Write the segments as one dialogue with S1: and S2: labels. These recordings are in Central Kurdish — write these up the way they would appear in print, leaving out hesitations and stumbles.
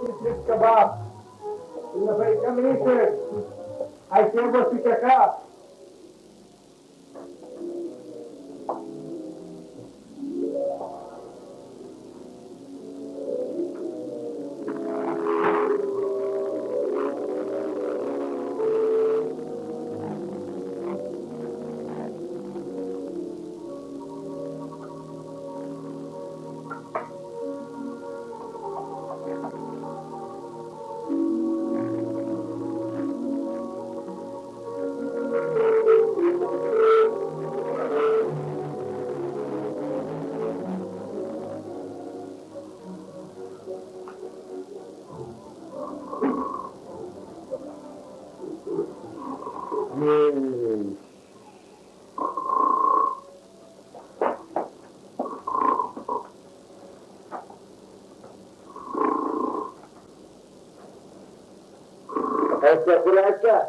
S1: fish kebab. In the very community, I came to pick a cup. هسه كل هسه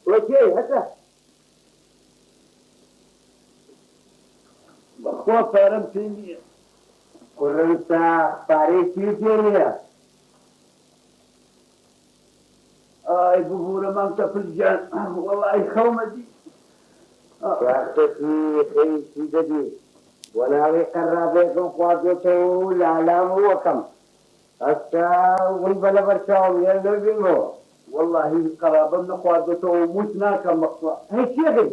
S1: وجهي هسه بخوا فارم فيني قرنتا فاريكي فيني بقول ما انت في الجان والله خومتي شاختي خي سيدي ولا قرابيكم قواتو لا لا هو كم هسه والبلا برشاو يلو والله قرابة نقوادته متنا كم هيك يغي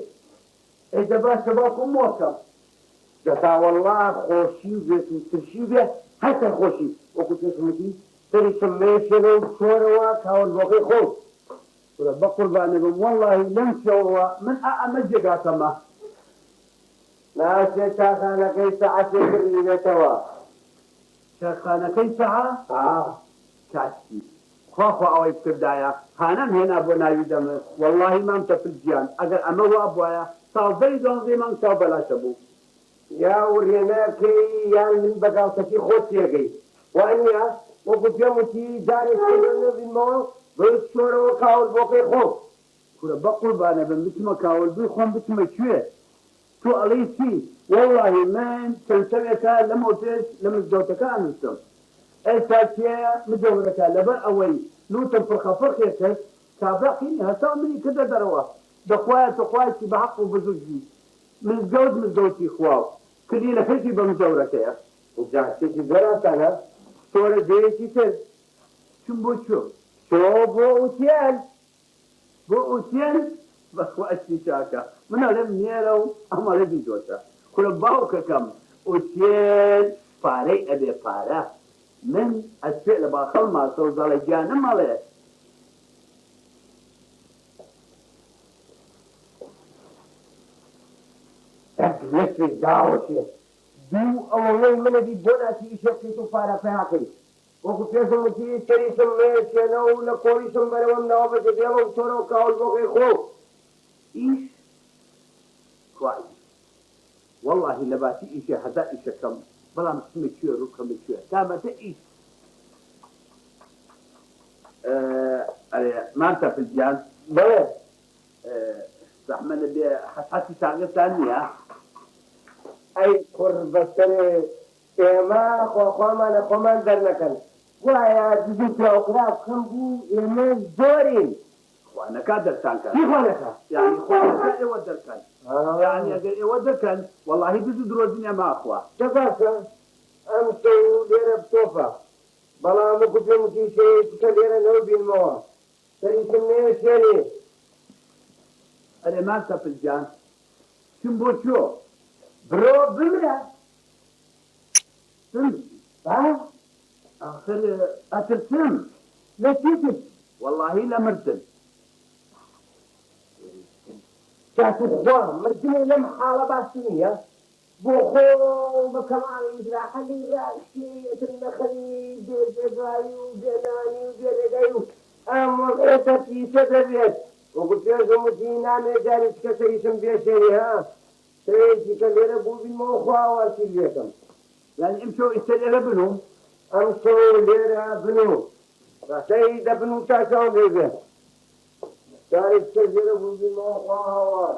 S1: إذا بس باكم موكم جتا والله خوشي وبيت ترشي به حتى خوشي وكنت اسمتي تري سميت شنو شوروا كاول بقي خوش بقول بانهم والله لم شوروا من أمجد كما لا شيء كي ساعة تقريبا توا شاخانا كي ساعة كاتي خاخوا أو ابتدايا هانم هنا بنا يدم والله ما أنت في الجيان أجر أما هو أبويا صار دون زي ما أنت بلا شبو يا ورينا كي يعني من بقاوتك خوتي يجي وأني وقلت يوم تي داري كلنا بالماء بالشورى وكاول بوقي خوف كل بقول بأنا بمتما كاول بيخون بتما شوية تو علي شيء والله ما تنسميك لما قلت لما زوجتك أنتم الفاتية مدورة لبر أول لوتن فرخة فرخة سابقين هسا مني كذا دروا دخوات وخواتي بحق وبزوجي من زوجتي خواو كلينا فيتي بمدورة يا وجعتي جرات أنا صورة ديتي تل شو بوشو شو بو أوتيل بخواتي شاكا من لم يروا أما لدي جوتا كل باوك كم أوتيل فاري أبي فارا من الفعل باخل ما سوزال جانا ماله نفس الدعوة دو أولي من دي بناتي شكيتو فارا فاقي وقلت لهم تي تري سميت ينو لكوري سمبر ونو بجديلو تورو كاول بوكي خو إيش كويس والله لباتي إيش هذا إيش كم بلا مسمي شو ركم شو كما تإيش ما أنت في الجان بلى رحمن بي حتى شاغل ثانية أي قربتني إما خوما نخوما درنكن ويا جديد أقرأ كم بو إما زورين وأنا كادر كان كيف أنا يعني خوما إيه ودركن يعني أجل إيه ودركن والله بدو دروزين ما أخوة تفاسا أمسو ليرة بطوفة بلا مكتب مكيشي تكاليرة نو بالموا تري سمي شيني أنا ما أنت في الجان كم بو شو برو بمرا سم ها آخر أترسم لا تجد والله لا مرتل كاتب ضوء مرتل لم حالة باسمية بوخو بكمان يدرا حلي راشي تنخلي جايو جناني وجرقايو أما غيرتي سدبيت وقلت لهم دينا مجالس كسيسم بيشيني ها سيدي كاليرا بوبي موخوا واسيليكم يعني امشوا استليرا بنو امشوا ليرا بنو فسيد بنو تاسعون بيبه تعرف كاليرا بوبي موخوا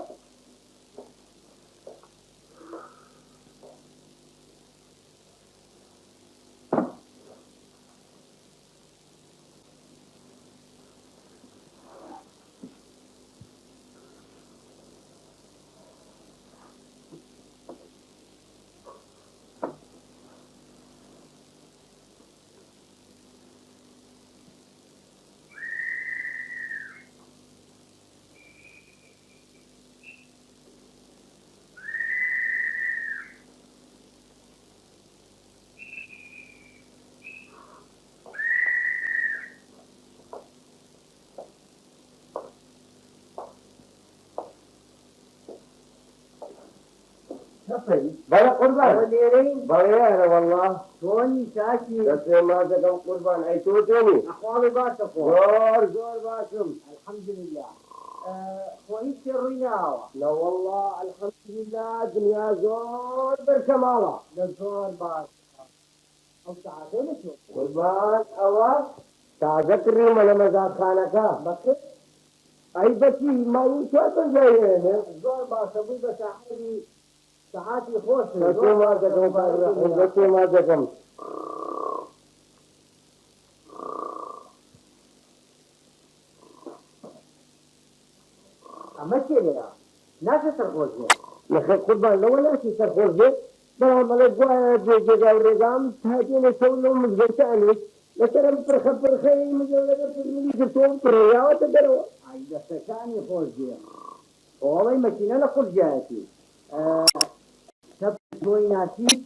S1: بلا قربان
S2: وليرين
S1: بلا والله
S2: توني ساكي
S1: بس ما تكون قربان أي توتوني
S2: أخوالي باشكو
S1: زور باشم
S2: الحمد لله خويك الرياوة
S1: لا والله الحمد لله دنيا زور بركمالة
S2: للزور باش أو تعادل شو
S1: قربان أوا تذكري من مزاد خانك
S2: بس
S1: أي بشي ما يشوف جايين
S2: الزور باش أبوي بساعدي ساعاتي خوش
S1: بس ما تكون بس ما تكون
S2: أما كده ناس ترغوزه
S1: نخي قربان لو لا شيء تخرج بلا ما لقوا جيجا ورقام تهدين يسولوا مزقتاني لكن فرخي مجرد تجملي جرتهم تريا وتدروا
S2: أي بس كاني خوزه والله مكينة لكل جاتي تب شوي ناسي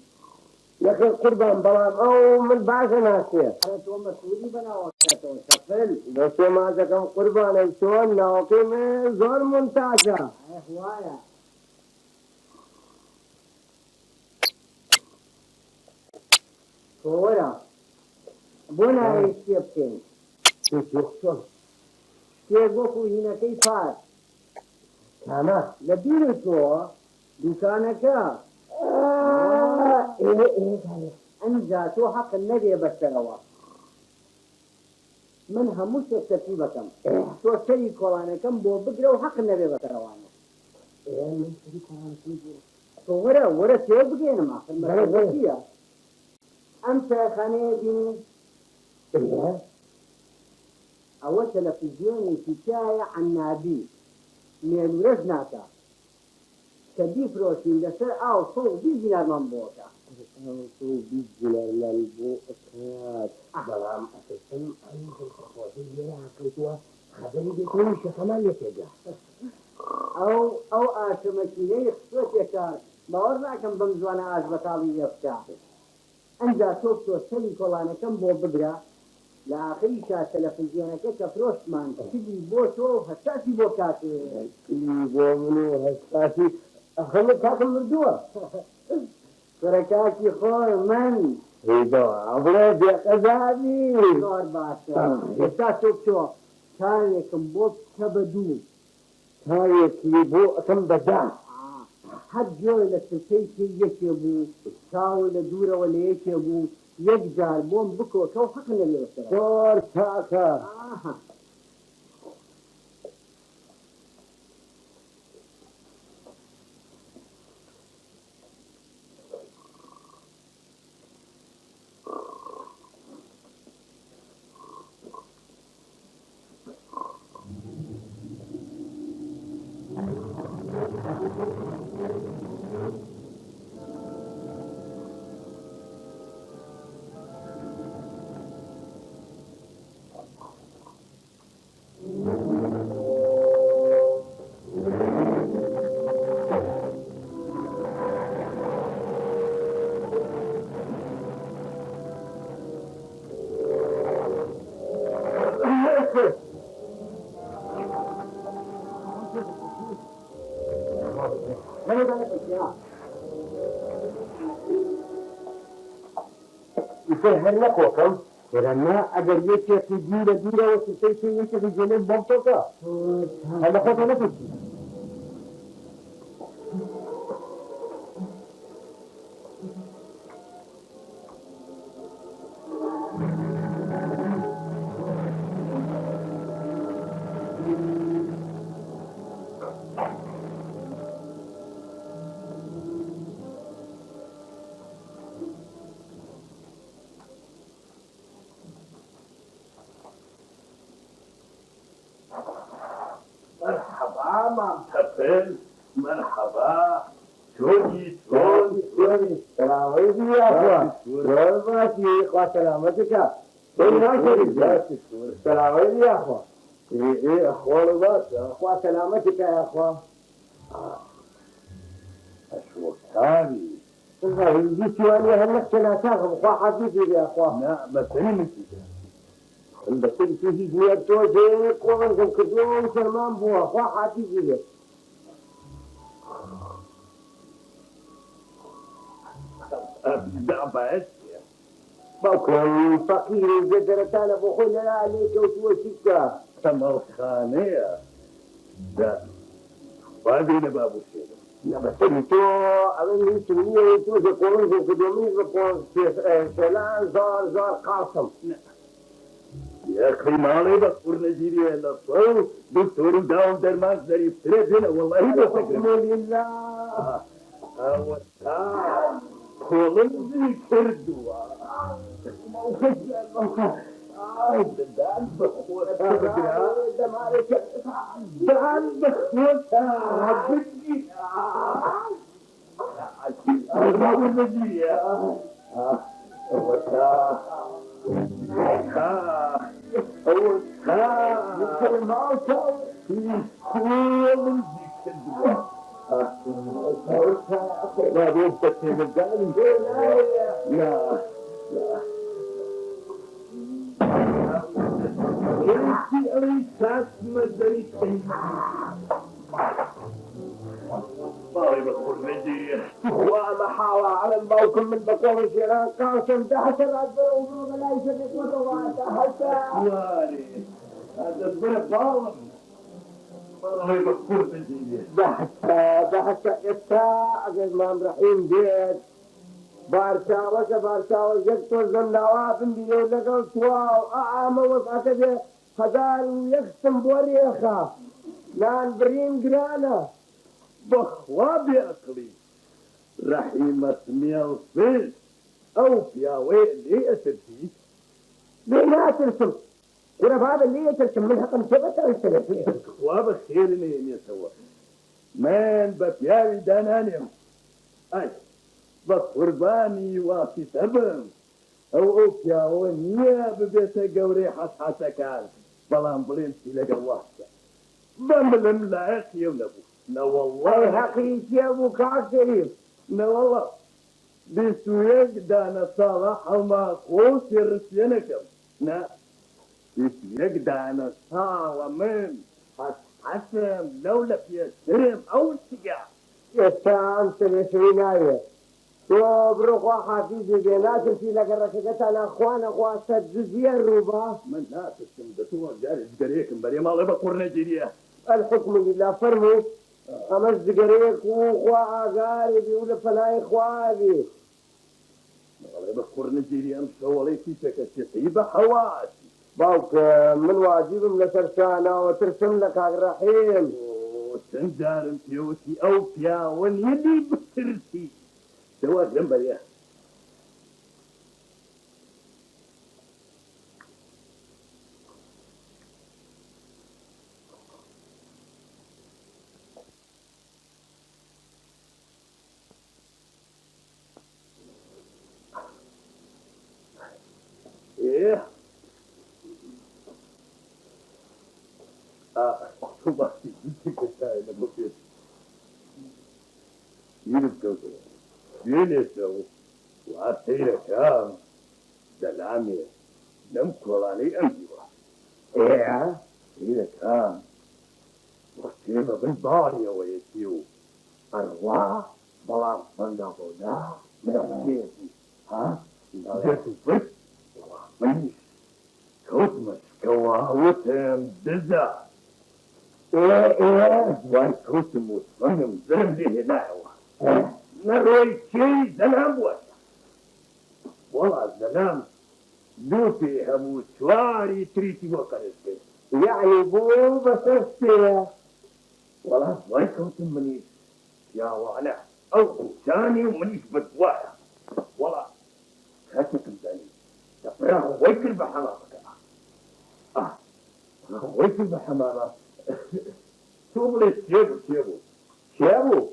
S1: يا أخي قربان بلا أو من بعث ناسية
S2: أنا تو مسؤولي بنا وقته شفل
S1: بس ما تكون قربان يسول ناقي من زور منتاجة
S2: أي هواية صورة بنا يشيبتين كيفوكو هنا كيفات
S1: أنا
S2: لبيرو تو دكانك
S1: إيه
S2: أنزا تو حق النبي بسروا منها مش ترتيبكم تو شيء كلانكم بو بقرا حق النبي بسروا صورة ورا شيء بقينا ما في المسؤولية أنت خنيدي
S1: إيه
S2: أول تلفزيوني حكاية عن نبي من رزناتا كبير روشين لسر أو صو بيجينا من بوتا
S1: بيجينا من بوكات بلام أتسم أنت الخواتي يا كتوة خبري بيكون شخمال يتجا
S2: أو آشمكيني خصوص يكار باورنا كم بمزوانا آجبتالي يفتح أنجا توب تو سلي كولانا كم بو بقرا لآخری شا تلفزیونەکە کە فرۆشتمان کلی بۆ تۆ هەستاسی بۆ کاتێ
S1: کلی بۆ من و هەستاسی ئەخەمە کاکم مردووە
S2: کوڕەکاکی خۆی من
S1: هیدا ئەبڵێ بێقەزابی
S2: زۆر باشە ئێستا تۆ بچۆ چاوێکم بۆ بکە بە دوو
S1: چاوێکی بۆ ئەکەم بەدام
S2: هەر جۆرە لە سلکەی پێ یەکێ بوو چاو لە دوورەوە لە یەکێ بوو یەک جار بۆم بکۆ کەو حەق لەوێ بەسەر
S1: زۆر چاکە يسهل لك وكم ولما أجل يكي جيلة جيلة وتسيسي يكي في جنين بمطوكا هلا خطة نفسي
S3: مرحبا مام تفل مرحبا شوني
S1: السلام عليكم يا أخوان والله أخوة سلامتك السلام عليكم يا أخوان إيه أخوان بس أخوة سلامتك يا أخوان
S3: أشوف ثاني
S1: والله جيت وأنا هلك ثلاثة أخوة حبيبي يا أخوان
S3: لا بس علمك
S1: بس في زيارته جيك وغنكم كدوم سلمان بوا أخوة حبيبي
S3: دعباس
S1: بكم فقير زدرتان بخلنا عليك وتوشيك
S3: تمر خانية ده وهذه بابو الشيء
S1: نبتل تو أمني سمية تو زكون زكدومي زكون فلان زار قاسم
S3: يا أخي ما لي بقول نجيري إلا صو دكتور داون درمان ظريف تريدنا والله
S1: الحكم
S3: بسكر
S1: لله
S3: هو كلن ذكر دوا دان بخوتا دان بخوتا بدي أربعة نجيري
S1: ومحاوى على الموكب من بقول شيران قاسم تحت الأكبر وضوء لا يشرك وضوء تحت
S3: هذا الظلم والله بقول نجيري
S1: تحت إفتاء الإمام رحيم بيت بارشاوة جدتو زنواب بيو لقل تواو أعام وسعة بي هزار ويخسم بوريخا لان بريم قرانا
S3: بخوابي أقلي رحيمة ميل فيل أو بياوي لي أسرتي
S1: ليه ترسم ورا هذا اللي ترسم من حقا ثبت السنة
S3: خواب خير لي يسوى من ببياوي دانانيم أي بقرباني واسي سبم أو بياوي نيا ببيت قوري حسحسا كان بلان بلنتي لقواحسا بملم لايق يولبو لا والله
S1: حقيقي أبو كاكريم
S3: لا والله بسويق دانا صالح وما قوس يرسينكم نا بسويق دانا صالح من حسن لولا في السرم أو السجاع
S1: يستعام سنسويناية وبروخوا حافيزي بينات في لك الركيكة أنا أخوان سجزية الروبا
S3: من لا تستمدتوا جاري جريكم بري ما لبا قرنا جريا
S1: الحكم لله فرموا أمس جريك وخوا أغاري بيقول فلاي خوابي
S3: ما لبا قرنا جريا مشوالي في تكسيطيبة حواسي
S1: باوك من واجب من ترسانا وترسم لك الرحيم
S3: وتنجارم بيوتي أو بياون يلي بترسي سوا جنبريا ايه طبعا كتاي لما فيت يلبكوا يلسوا وعطينا كام سلامي نمكر علي أمجوا
S1: إيه
S3: إذا كان وكيف بالبارية ويسيو
S1: أرواح بلا صندوقنا
S3: من أحكيتي ها جات الفت منيش كوت مسكوا وتم دزا
S1: إيه
S3: وان كوت مصنم زرمدي هناوا نروي شي زلام ولا والله الزلام دوتي همو شواري تريتي وقرستي
S1: يعني بو بسستي
S3: والله وان كوت منيش يا وانا او ثاني ومنيش بدوايا والله كاتك الزاني تفرغ ويكل بحمامك ويكل بحمامك شوف لي شيبو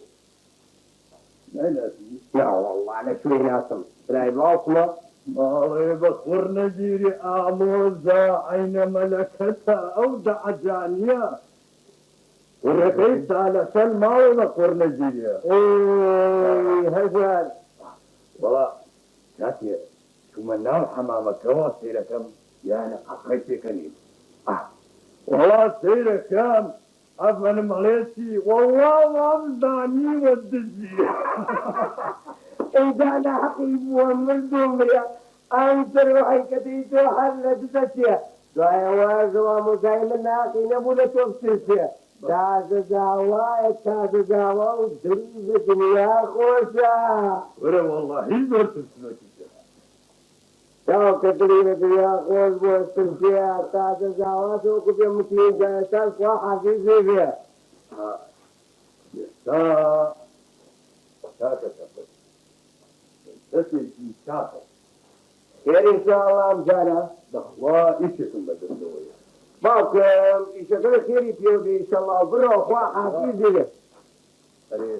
S3: لا لازم
S1: لا والله أنا شوي ناسم لا يبعصنا
S3: ما بخور نجيري آموزا عين ملكتها أودع جانية ورقيت على سلمى وبخور نجيري
S1: إيه هزال
S3: والله كاتي شو منام حمامك هو سيركم يعني حقيتي كنيم والله سيركم أفن مغليتي والله ما بداني ودجي.
S1: إذا أنا حقيب ومن دمريا أنت روحي كتيتو حل تتسيا دعا وازوا مسايم الناقي نبولة توفسيسيا تاز زاوا ودريب دنيا خوشا
S3: ورا والله يزور تسلوكي.
S1: تو كتريب دنيا خوش بوستنسيا تاز زاوا سوق بيمتين جايسان سوا حفيزي فيها
S3: يسا شاكا تفل تسل في شاكا
S1: خير إن شاء الله مجانا
S3: دخوا إيشكم بدلوية
S1: باكم يشكر خيري بيودي إن شاء الله برو أخوا حفيزي فيها
S3: أري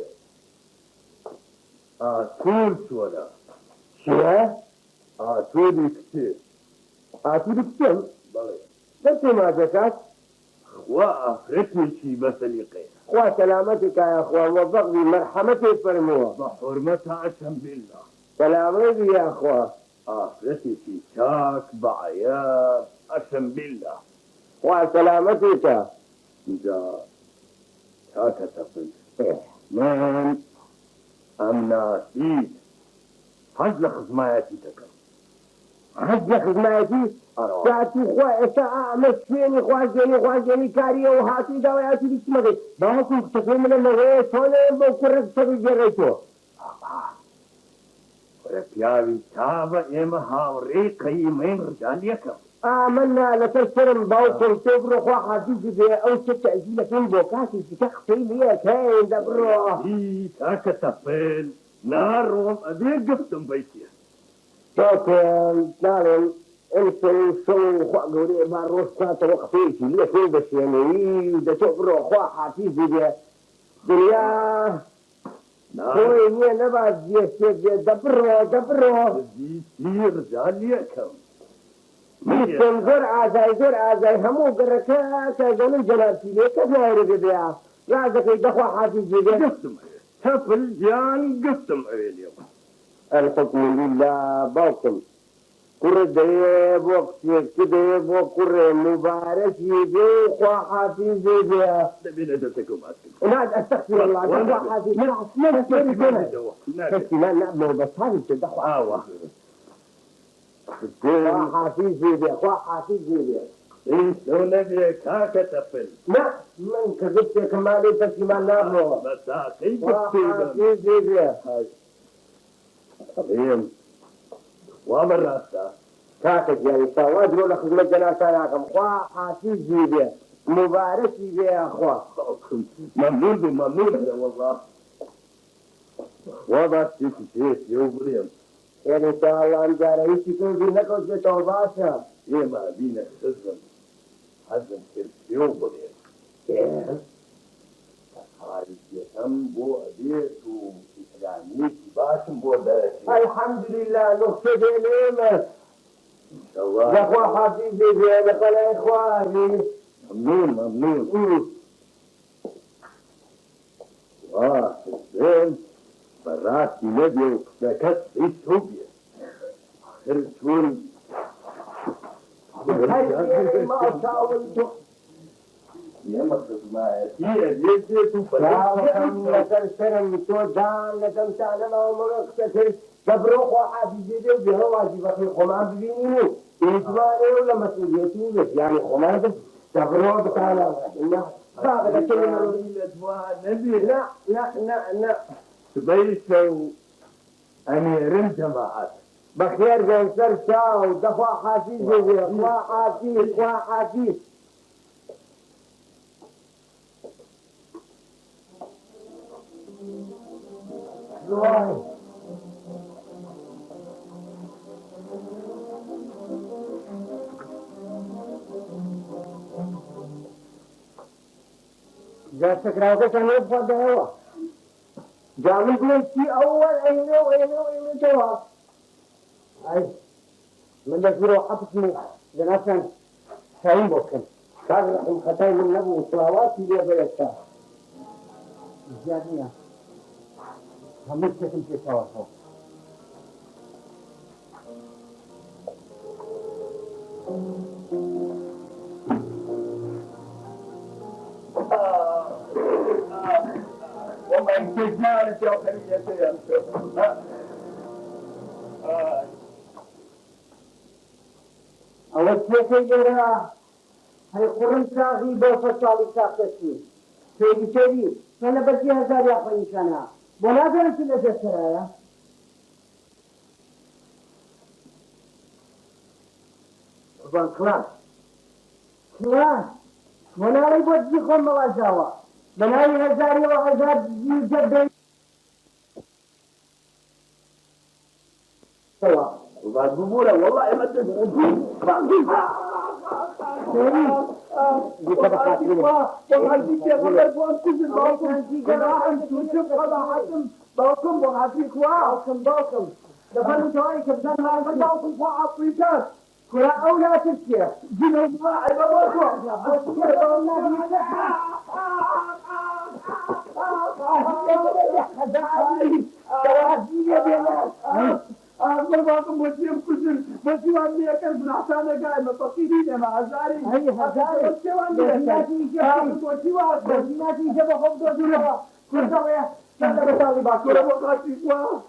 S3: آتول شولا
S1: شو؟
S3: آتولي كتير
S1: أعطيك كم؟
S3: بلي
S1: بس ما زكاة
S3: وآخرتي شي مثلي قيل
S1: أخوة سلامتك يا أخوة وبغضي مرحمتي فرموها
S3: بحرمتها عشان بالله
S1: سلامتي يا أخوة
S3: آخرتي في شاك بعيار عشان بالله
S1: أخوة سلامتك
S3: إذا شاك تفل
S1: إيه.
S3: من أمناسيت حج خدماتي تكر
S1: حج خدماتي ساعتي أخوة ساعة مسفيني أخوة جيني كاريه وهاتي دواياتي بسمكي باكم تكون من النغيه سولي بوكرك سبي جريتو
S3: ورپیاوی تابا ايما هاوري قيمين رجاليكم
S1: آمنا لتسرم باوكم تبرو أخوة حديثي بي أو تتعزيلك من بوكاتي تخفي لي كاين دبرو
S3: اي تاكا تفل نارهم ابي قفتم بيتي
S1: لكن نعلم انتم شو قولي ما روسات وقتيتي لكن بس يعني ده تبرو أخوة حديثي بي دنيا هو إني نبات جيسي دبرو
S3: زي رجاليكم
S1: مثل زر عزاي همو قركا كذا الجنابتي ليك كذا بيها لازم يدخوا حافظ جدا
S3: قفتم تفل جان قفتم اليوم
S1: الحكم لله باكم كر ديب وقت كديب وكر مبارك يجي وحافظ بيها
S3: تبين ادتكم اسكن
S1: لا استغفر الله ده حافظ لا لا بس هذه تدخوا حافظ بيها
S3: ايش لو نبي كاكا تفل
S1: لا من كذبت كمالي تسمى نابو
S3: بس اخي
S1: حافظ
S3: هاي طبيعي وبراستا
S1: كاتب يعني سواد لك خدمة سناكم حافظ بيها مبارك بيها أخوة
S3: ممنون يا والله وضع شيء يوم
S1: يعني إن شاء الله أنجارة يشكون في نكوش بتوباسا
S3: إيه ما بينا حزن يوم هاي يتم بو أبيت وإسلامي باشم بو دارتي
S1: الحمد لله نقصد الإيمة
S3: إن شاء الله
S1: يا أخوة حفيظي بيها لقل إخواني
S3: ممنون حسين براسي نبي وكسكت في سوبيا آخر شون
S1: ما أشاولته
S3: يا مقصد ما يجيتوا
S1: كم لكن سرم توجان لكن تعلم ومغقتك تبروخ وحافظي بيها واجب في الخمان ببينيني إجمالي ولا مسؤوليتي يعني خمان تبروخ تعالى بعد كلمة
S3: نبي
S1: لا
S3: تبيشوا أمير الجماعات
S1: بخير بين سرشاو دفع حافظي وحافظ جالسك راوكا كان يبقى دهوا جامل بلنسي أول أيمن جواب أي من ذكره حبسني جناسا سعيم بوكن كان رحم ختايم النبو وصلاواتي لي بيتا زيادنا هم يتكلم في تواصل
S3: تجمالك يا خليتي يا مسوي.
S2: ئەوە چێکەی لێرە هەی قوڕم ساغی بۆ فەساڵی ساختەچی تێبی تێبی تۆ لە بەرسی هەزار یاخۆ نیشانە بۆ نازانم چ لە دەستەرایە قوربان کڵاس کڵاس بۆ ناوەی بۆ دزی خۆم مەوازاوە بە ناوی هەزاریەوە هەزار دزی جەبێ
S3: وبعد بمورة والله ما تدري
S2: كرة أولى تسكير
S3: جنوب واحد مرباكم وسيم كسر وسيوان لي كان بنعسانا قاعد مفقيرين مع هزاري
S2: هي هزاري
S3: وسيوان لي
S2: وسيوان جبه خبز وجنوب كل سوية سنة بتالي باكرة
S3: وقاتي الله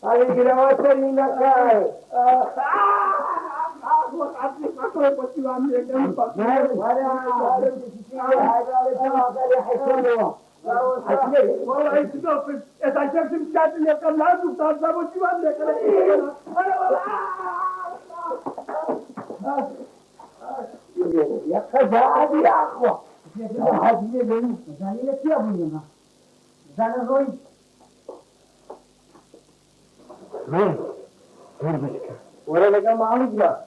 S2: هاي جلواتني نكاي
S3: والله يتنفس اذا شفت مشات اللي قال لا تستاذ ابو جوان لك
S2: يا خزعة يا اخوة هذه لي زاني لك يا ابوي ما زان روي وين بشكا ولا لقى معلومة لا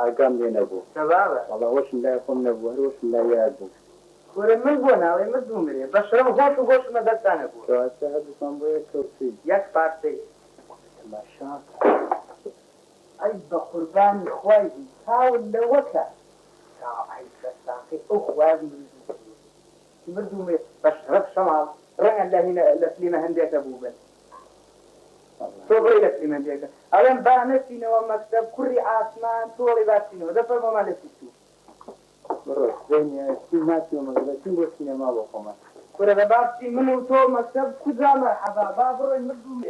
S1: ئاگام لێ نەبوو وەڵا وەشم لای خۆم نەبوو هەروەشم لای یاد بوو
S2: كورة من بو ناوي مزوم مري بشرم غوش وغوش ما دلتانه بو
S1: کەواتە هەردووکان بۆ یەکەوتی
S2: يك بارتي
S1: تەماشاکە
S2: اي بقربان اخوي حاول لوكا اي بساقي اخوي مزوم مري بشرب شمال رأي الله هنا لسليمة هندية ابوبا صغري لسليمة هندية ألم بانتين ومكتب كري عاصمان طولي باتين ودفر ما لسيتو
S1: بڕۆ بینی چی ناتیوە مەگەڵەتیم بۆ سینەما بۆ خۆمان
S2: كرة بابتي منو تو مكتب كذا مرحبا بابرو المزوم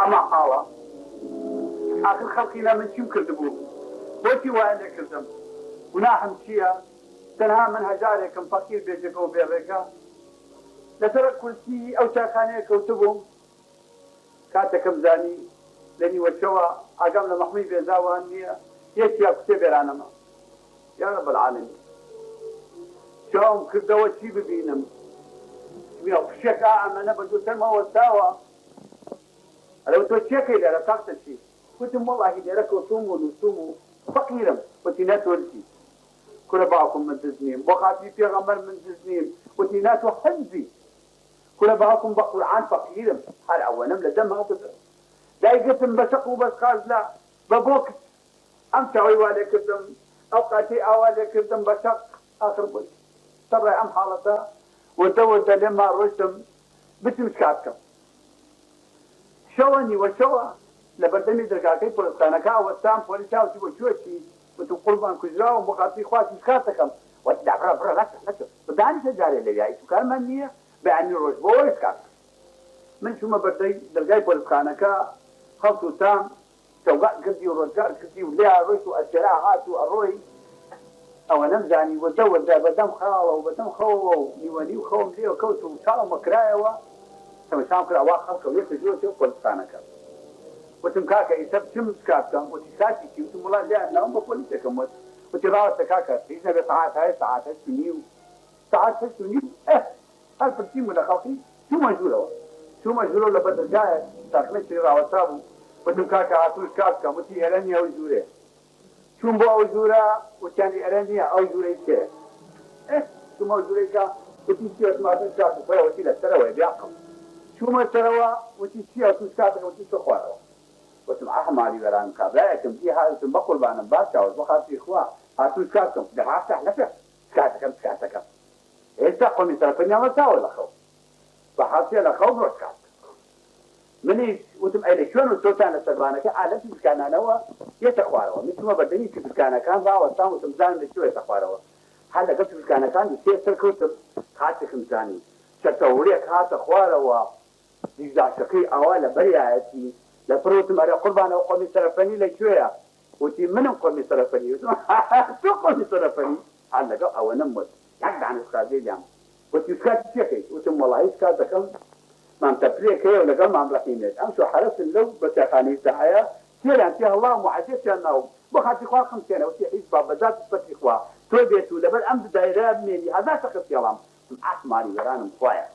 S3: أما حالة آخر خلقنا من شو كذبوا بوتي وين كذب وناحم شيا تنها من هجاركم فقير بيجك وبيرك لترك كل شيء أو شاخانة كوتبهم كاتكم زاني لاني وشوا أقام لمحمي بيزاوان هي يا كتب رانما يا رب العالمين شوم كذا وشي ببينم يا شكا أنا بدو سلمى وساوى لو توشيك إلى لا تقصد شيء قلت والله إذا لك وصوم فقيرا وتنات ولتي كل بعضكم من تزنيم وخاتي في غمر من تزنيم وتنات وحنزي كل بعضكم بقرعان فقيرا هل أولا لدم هذا لا يقسم بشق وبس قال لا ببوك أمشي والك الدم أوقاتي أوالك الدم بشق آخر بوك ترى أم حالته ودوز لما رشتم بتمشكاتكم شواني وشوا لبردني درجاتي فلسطينكا وسام فوليسا وشوشي وتقول بان كجرا وبقاتي خواتي شكاتكم وتدع برا لا بداني سجاري اللي جاي كان منيه بعني روش بويس كات من شو ما بدي درجاي فلسطينكا خلصوا تام سوقات قدي ورجال قدي وليها روش والشراعات والروي او نمزاني ودور ذا بدم خاوه وبدم خوه يولي وخوم ليه وكوت وشالوا مكرايه ثم شام كل أواخر كويس جوا شو فلسطينكا وتم كاكا يسب شم كاكا وتساتي كي وتم الله جاء نوم بفلسطينكم وتراوت كاكا إذا بساعات هاي ساعات سنيو ساعات سنيو هل فرتيم ولا خلقي شو مجهوله لبدر جاء تاكلت راوتابو وتم كاكا عطوش كاكا متي إيرانيا وجوره شو مبوا وجوره وكان إيرانيا أو جوره كه شو موجوده كا وتيجي اسمع كاكا فيا وتيلا ترى بيعقم شو ما تروا وتيجي وتسكاتك وتيجي خواروا وتم أحمالي وران كابلاكم دي هذا تم بقول بانا بارتا وبخاطر إخوة هاتوسكاتكم ده عاصح لفه سكاتكم إيش تقوم يترفني ولا تاول خو بحاصل لخو برسكات منيش وتم أيلي شلون وتوتان السبانة كعادة كان أنا هو يتخواروا مثل ما بدني في كان ضاع وسام وتم زان بشو يتخواروا هلا قلت في كان يصير كوتم خاتك مزاني شتوريك هات خواروا إذا شقي أولا برياتي لفروت مرة قربانة وقومي سرفني لشوية وتي منهم قومي سرفني شو قومي سرفني على جو أو نمت يقعد عن الخازي اليوم وتي سكات شيء وتم والله سكات ذكر ما متفريك هي ولا قال ما ملاقينك أمشوا حرس اللو بتخاني ساعة سير أنت الله معجزة أنه بخاطر إخوة 5 سنة وتي حيز بابا ذات فتح إخوة توبيتوا لبل أمد دايرة مني هذا سقط يلام أحمالي ورانم خوايا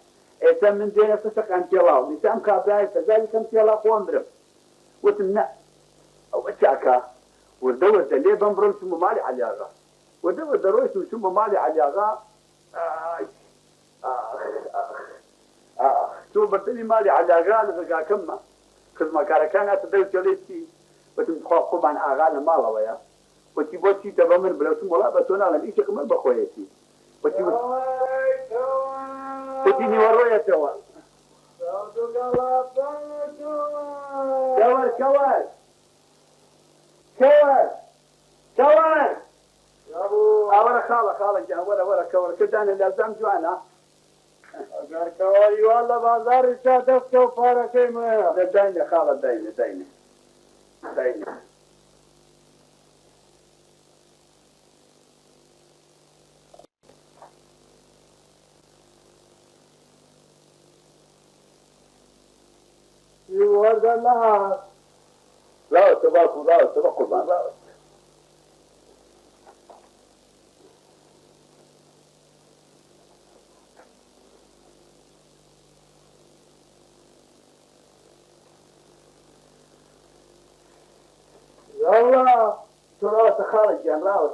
S3: إذا من دين فسق أنت الله نسام كابلاي كذلك أنت الله قوم برم وتمنع أو أشاكا ودور اللي بمبرم شو مالي على ياغا ودور درويش شو مالي على ياغا شو برتني مالي على ياغا لذا كم كذا كانت تدور جليتي وتمخاقب عن أغاني مالا ويا وتبوتي تبمن بلا شو ملا بتونا على إيش كمان بخويتي وتيني ورويا توا كوار يا ابو اورا خاله جا ولا كوار كدان لازم جوانا اگر كواري والله بازار شادف تو فاركي ما داينه خاله داينه يورد الله لا تبقوا لا يلا ترى خارج يا راوس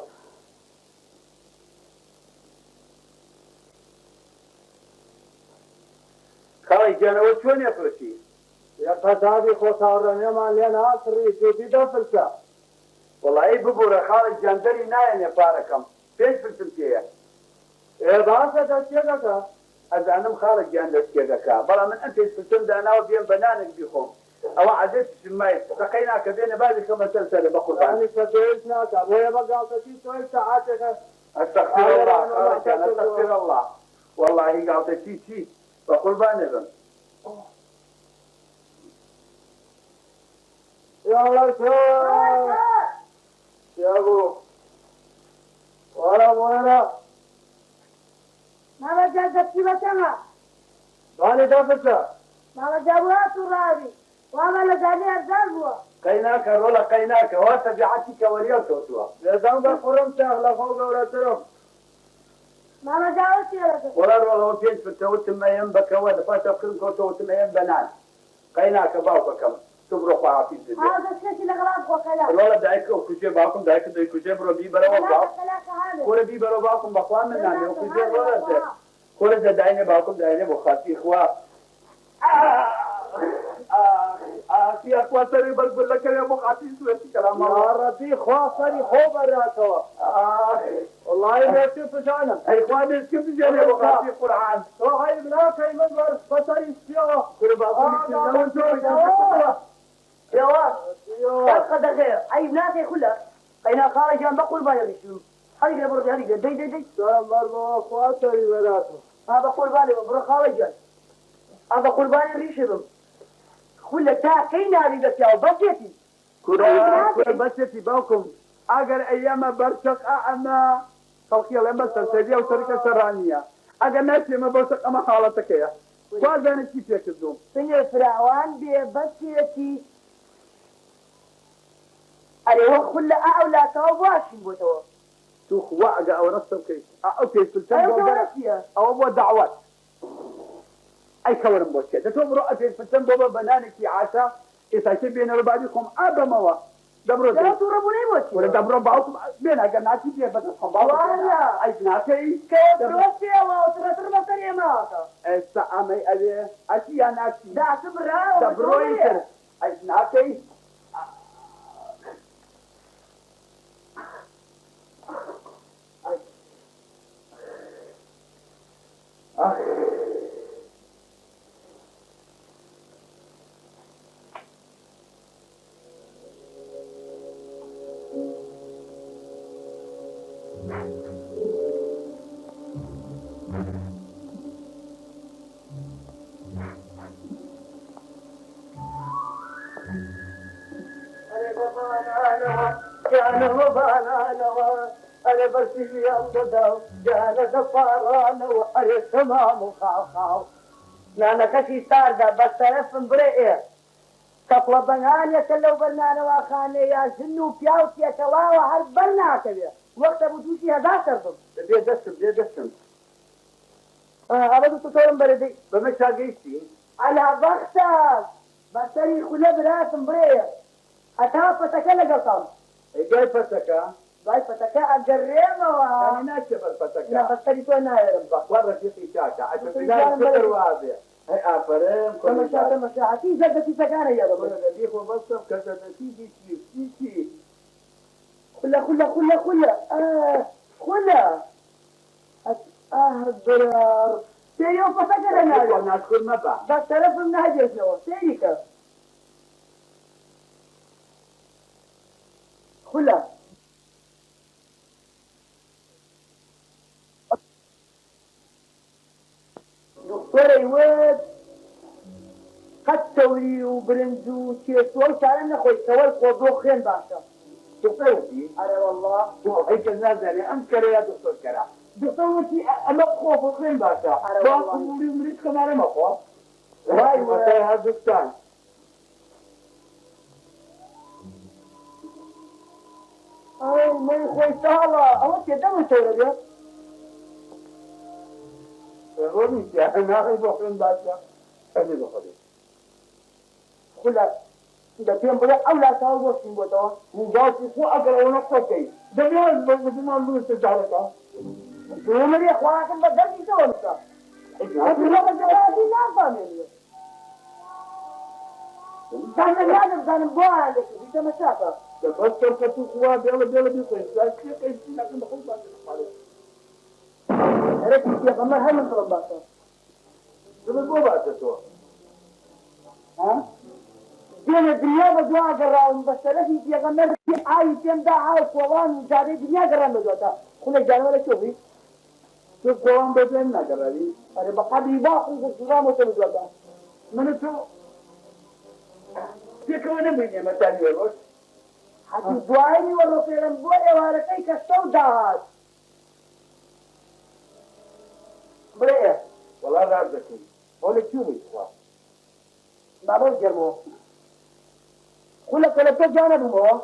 S3: خارج انا وشون يفرشي يا قتادي خسارة ما لنا أسري جدي دفلسة والله ببورة خارج جندري ناين يفاركم فين فلسمتيه إيه ضاسة تشيكك أزعنم خارج جندر تشيكك بلا من أنت فلسم دانا وبين بنانك بيخوم أو عدت سمايت سقينا كبين بالي كما سلسلة بقول يعني كبيرنا كبير بقالتي توي ساعاتك استغفر الله استغفر الله والله قالتي شيء بقول بانبن يا الله شو يا ابو ولا
S4: ما جازت كيف سما
S3: بالي دافتا
S4: ما جابوها ترابي وما لزاني أرزاقوا
S3: قيناك رولا قيناك وتبعتك وليوتوا لازم بقرم تغلى فوق ولا ترم
S4: ما جاوز يا رجل
S3: ولا رولا وفيت في التوت ما ينبك ولا فاتقن كوتوت ما ينبنان قيناك باوكم تبرو خافي زين
S4: هذا الشيء اللي غلط وكلام
S3: والله دايك وكجي باكم دايك دايك كجي برو بي برو
S4: لا
S3: باكم
S4: كلاك هذا
S3: كل بي برو باكم بقوام من نامي وكجي ولا كل ده دايني باكم دايني بخاتي اخوا يا اخواتي بقول لك يا مخاتي سويت كلام
S2: يا ربي خاصري خوب الراتو والله ما يشوف جانا
S3: اي اخواني كيف جاني مخاتي قران
S2: وهي بلاك هي منظر بصري سيوه
S3: كل باكم
S4: يا واد قد غير اي بناتي كلها بين خارج جنب قربان يمشوا هذه برضه هذه دي دي دي
S2: مرمو خاصري بلاتو
S4: هذا قربان برا خارج هذا قربان ريشهم كل تا كاين هذه بس يا بجتي
S3: كل بسيتي باكم اگر ايام برشق انا خلقي لما سلسليه وشركه سرانيه اگر ناسي ما برشق اما حالتك يا وهذا كيف يكذبون
S4: سنة فراوان ببسيتي أيوة كل أولى تواشي بوتو
S3: شوف وعجة او نصر كيف اوكي سلسلة
S4: أيوة
S3: او ابو دعوات اي كورن بوشي ده تمرو في الفتن بابا بنانك في عاشا اذا بين ربعكم ابا موا دبرو
S4: لا
S3: دي
S4: تربوني موتي
S3: ولا دبرو باوكم بين اجناتي دي بدكم
S4: والله.
S3: اي ناتي
S4: كيف روسي وترى بطريقة ما
S3: الساعة أبي أشياء ناتي
S4: دا سبرا
S3: دبرو يصير اي ناتي
S4: جانا وبانا نوا أنا برسي يا صدى جانا دفارانا وأنا تمام خاو نانا كشي ساردا بس تعرف بريئة تطلع بنانيا كلو برنانا واخاني يا زنو بياو يا كلاوة هرب برنا كذا وقت بدوشي هذا ترضم
S3: بدي دسم
S4: أبدو تطورن بردي
S3: بمشاقيتي
S4: على بختك بسري خلا براسم بريئة أتافتك لقطم
S3: جاي فتكا
S4: باي فتكا أجريمة
S3: أنا ناشف الفتكا
S4: لا بسري تونا يا رب
S3: ورقتي شاشة عشان بلاد فكر واضح هي أفرم كل
S4: تمشى هاتي زادتي سكانة يا رب
S3: كل ذي هو بس كذا نتيجة شيء
S4: خلا الضرار سيوم فتكر أنا
S3: الناس كل ما بعد
S4: بس تعرف من هاجس نوا سيريكا خلا دكتور ايواد قتوري وبرنزو تيسوال شعرنا خوي سوال قوضو خين باشا
S3: تقولي
S4: أنا والله
S3: هيك الناس يعني أنكر يا دكتور كرا
S4: دكتورتي أنا خوف خين باشا أنا
S3: ما
S4: والله
S3: تقولي مريض كمان ما خوف
S4: واي
S3: متى هذا الثاني
S4: أي ما يخوي سهلة أول كده ما تقول يا
S3: روني يا أنا يبغون باشا هذه بخدي
S4: خلا إذا كان بلا أولى سهل وشين بتوه
S3: وجالس يسوق أقرأ ونقطة ده بيان بدنا نقول تجارة
S4: يوم اللي أخوانكم بدل يسوون كذا أقول لك جوابي لا فاهمين كان لازم كان بوان لك في مسافة
S3: بس تركتوا قوة بيلا بيقول لكن لكن بقول بس
S4: عرفت يا قمر هل من طلب باشا
S3: شنو بابا تسوى
S4: ها جينا الدنيا بدوا قراهم بس رفي يا قمر في عاي تم دا عاي قوان جاري الدنيا قرام بدوتا كل جانب ولا شوفي
S3: شوف قوام بدلنا قراري
S4: أنا بقابي باقي في السلام وتبدوتا
S3: من شو تكون بيني مثلا يروح
S4: حتى دعائي والرسول بوي واركي كالسودات بريه
S3: والله رازقك هو شو بيسوى
S4: بابا جرمو كل كلته جانب مو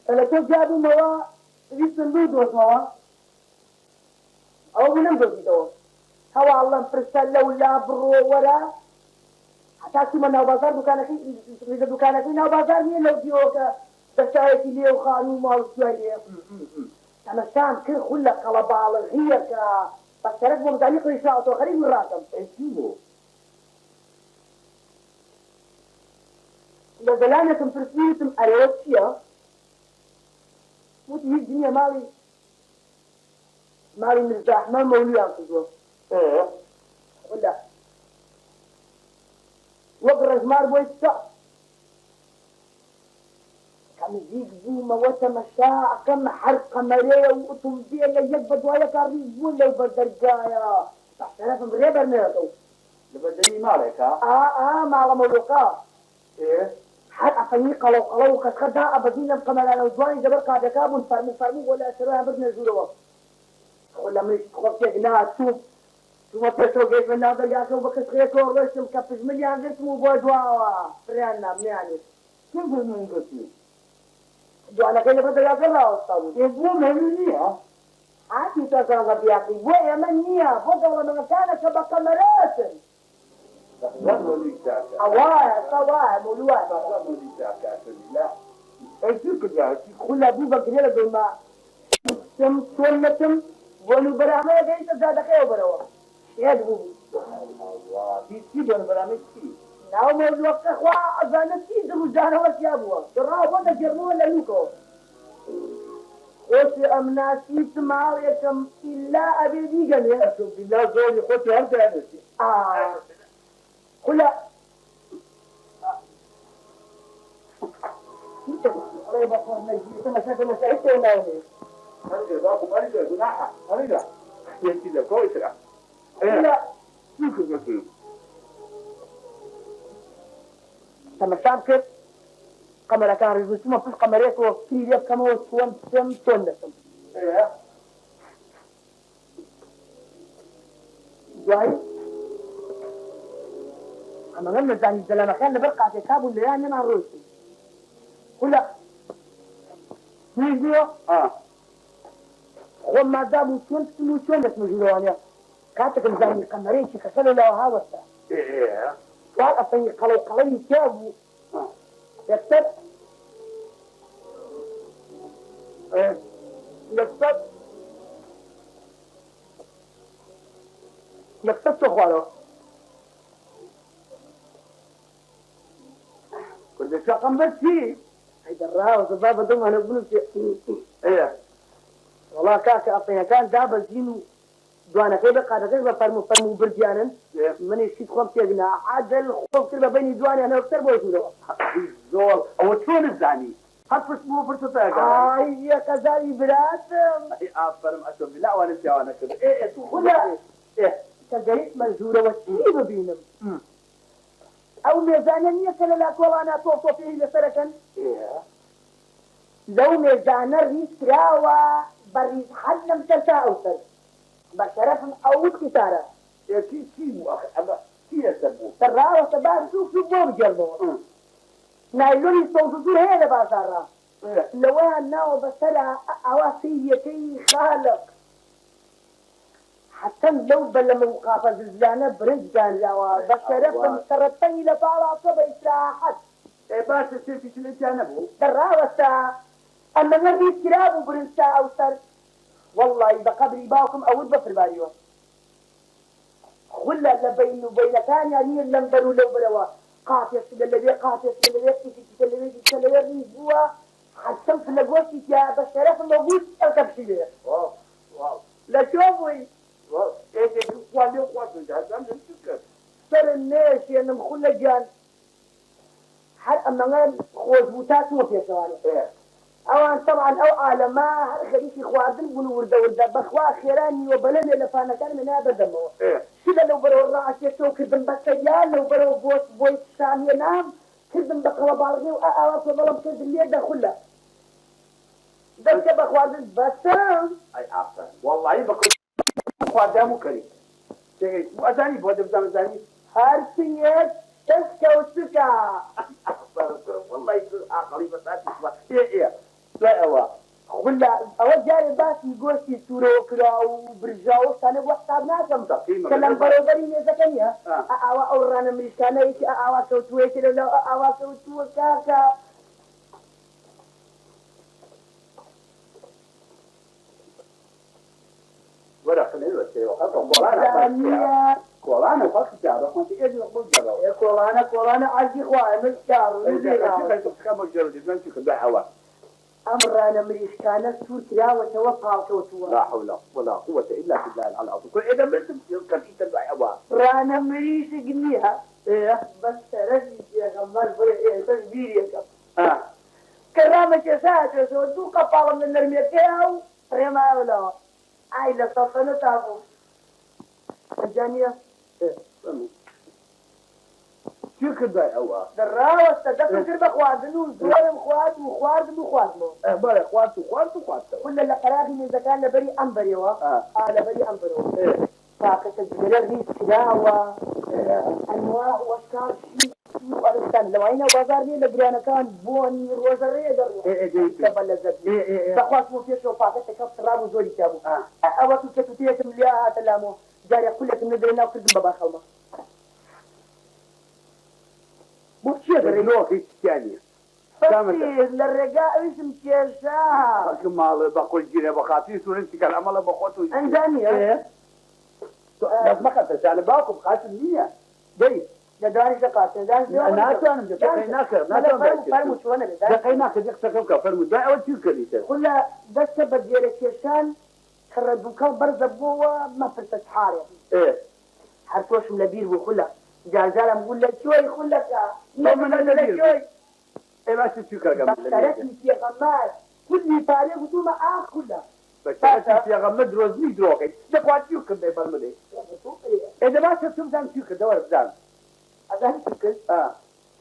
S4: كلته جانب مو يسندو دوس مو أو بنام دوس تو هەواڵم پرسە لەولا بڕۆ وەرە هەتاکی مە ناو بازار دوکانەکەی ناو بازار نییە لەو دیۆکە دەشایەتی لێ و خان و ماڵ دوای لێ تەمەشان کرد خول لە قەڵە باڵغیەکە بەسەرەت بۆ مزانی قڕیشاوتۆ خەریک ڕاتم
S1: چی بوو؟
S4: لە دەلانێکم پرسیوتم ئەرێوە چییە؟ وتی هیچ نییە ماڵی مرزاحمە مەولویان کردووە ولا وەک ڕێژمار بۆی چا کەمزیک بوومەوە تەمەشا ئەکەم هەر قەمەرەیە و ئۆتۆمبیلە یەک بە دوایەکە ڕیز بوون لەو بەردەرگایە بەسەرەفم ڕێ بەرنێتەوە
S1: لە بەردەمی ماڵێکە؟
S4: ماڵە مەولۆکە هەر ئەفەنی قەڵەو قەڵەو و کەسخەدا ئەبەدی لەم قەمەرانە و دوانی دەبەر قادەکە بوون فەرموو بۆ لە ئەسەرۆیان بردنە ژوورەوە خۆ لە منیش خۆپێک ناچوو تومە پێشەوە گەیت بە ناو دەرگاکە و بە کەسخەیەکەوە ڕۆشتم کە پژملیان گرتم و بۆ دواوە فریان نامنیانێت
S1: چێ بۆ گرتی؟
S4: دوانەکەی لەبەر دەرگاکە ڕاوەستا بوو
S1: بۆ مەلو نییە؟
S4: ئاتی تۆزان غەبیاقی بۆ ئێمە نییە بۆ دەوڵەمەکانە کە بە قەمەراتن وایە مولوایە خولە بوو بەگرێ لە دڵما چۆن نەتم بۆ بەرامەیە گەیتە زادەکەیەوە بەرەوە شێت بوو
S1: چی بۆ بەرامەی چی؟
S4: ناو مۆزوەکە خوا ئەزانە چی دڕوجانەوە چیا بووە دڕاو بۆ دەگەڕمەوە لە لوکەوە خۆشی ئەم ناسیت ماڵێکم ئیلا ئەبێ دیگەنێ
S1: بلا زۆری خۆتی هەردانێتی
S4: خولە تەمەشام کرد قەمەرەکان ڕێزوچمە پشت قەمەرێکەوە فری لێ بکەمەوە چۆن دەکەم دوایی ئەمەگەم نەزانی دەلەمەکان لەبەر قاتێکا بوون لەیان نەمان ڕۆیشتن خولە نیزیوە خۆم مادا بوو چۆن بچم و چۆن دەچمە ژوورەوانە کاتێکم زانی قەمەرەیەکی کەسە لەلاوە هاوەستا سوال ئەفەنی قەڵەو قەڵەوی تیا بوو یەکسەر چۆ خوارەوە
S1: کوردەکەم بەچی؟
S4: هەیدەڕاوە زەبا بەدەمانە بوون وەڵا کاکە ئەفەنەکان دابەزین و دوانەکەی بە قادەکەش بە فەرمو بردیانن منیشیت خۆم تێگنا عادل خۆم کرد بە بینی دوانیان ئەوکتەر بۆ ژوورەوە
S1: زۆڵ ئەوە چۆن زانی؟ هەر پشت بۆ پرسەتەکە
S4: یەکەزاری براتم
S1: ئافەرم ئەتۆ بلا ئەوانە پیاوانە کرد
S4: کە گەیشتمە ژوورەوە چی ببینم ئەو مێزانە نییە کە لە لاکۆڵانە تۆ پێی لەسەرەکەن لەو مێزانە ڕیزکراوە بە ڕیز حەد لەم سەرتا ئەوسەر بە شەرەفم ئەوت قیتارە
S1: چی بوو ئەمە چی ئەسەر بوو؟
S4: سەرراوەتە باش دوو بۆ بگەڕنەوە نایلۆنی سەوزور هەیە لە بازاڕا لەوەیان ناوە بەسەرە ئەوە سیریەکەی خالق حتى لو بلا موقافة زلزانة برزقان لوا بشرفهم سرطاني لبعضها بإسراحات
S1: باش تصير في شنو جانبه
S4: دراوة أما نريد كراب وبرنسا أو سر والله بقبري باكم أود بفر باريو خلا لبين وبين كان يعني لنبروا لو بروا قاتل الذي قاتل الذي ريزوا حتى في الوقت يا بشرف موجود أركب شيء لا شوفي سر الناس يعني مخلة جان هل أمانان خوزبوتات وفي سوالي أوان طبعا أو عالما هل خليشي خوادن بلو ورده بخوا خيراني وبلن لفانا كان من هذا دمو سيدا لو برو الرعاشي تو كردن بسيال لو برو بويت شامي نام كردن بقوا بارغي وأواس وظلم كردن ليه دخلة دلك بخوادن بسام
S1: أي أفضل والله بقوا خوادامو كريم وأزاني بودم زاني
S4: هارسيت تسكا وتسكا
S1: والله يقول عقلي بتاعتي إيه لا هو
S4: خلا ئەوە جارێ باسی گۆشتی سوورەوەکرا و برژاوەستانە بۆ حساب ناکەم کە لەم بەرەوبەری نێزەکە نیە ئاوا ئەو ڕانە مریشکانەیەکی ئاوا کەوتووەیەکی لەو ئاوا کەوتووە کاکە
S3: ولا خلينا بس كولانا فقط جابه كنت ايش نقول جابه
S4: كولانا عزي خواه مشكار
S3: كم جرد ما نشوف دعوه
S4: أمرنا مريشكانا سور كراوة وفاق كوتوا
S3: لا حول ولا قوة إلا بالله العلي العظيم كل إذا بنت يمكن أنت الدعوة
S4: رانا مريش قنيها إيه بس رجل يا غمار إيه بس بيري كرامة شاسات وسودو قبالة من الميكاو ريما ولا عائلة صفنة تابو الجانية
S3: شو كذا هو
S4: دراوة تدخل كرب خوادنو زورم خواد وخوادمو
S3: بلا خوات
S4: كل اللي قراغي من زكاة لبري أمبري لبري أمبري فاكت الجلال هي كراوة أنواع وأشكال شيء وأرستان لو عينا وزارني لبريانا كان بوني الوزارية درني كبال لزبني فخواس مو فيش وفاكت تكفت رابو زوري تابو أوكي كتوتية ملياها تلامو جاري كلك ندرنا وكردم بابا خلما
S3: مش الرجوع الثانية
S4: فكير للرجاء اسم كيشا
S3: كمال بقول جينا بخاطي سورنتي كان عمله بخوته
S4: انزانية
S3: بس ما كنت انا باكم خاطر مية جاي
S4: لداري شقات
S3: انا كان دقيناك
S4: فرمو شو انا
S3: دقيناك دقيقة فرمو ده اول شيء كريته
S4: كلها دست بدير كيشان خرجوكا برزبوه ما فرت حارة
S3: ايه
S4: حرتوش ملبير وكلها جازالا بقول لك شوي خلك
S3: من النبير ايه ما شو كرجم
S4: تركني في غمار كل طريق وتوما كلها
S3: بس في غمد روزني دروكي ده قاعد شو كده فرمدي اذا ما شفت زان شو كده ورا زان
S4: هذا شكل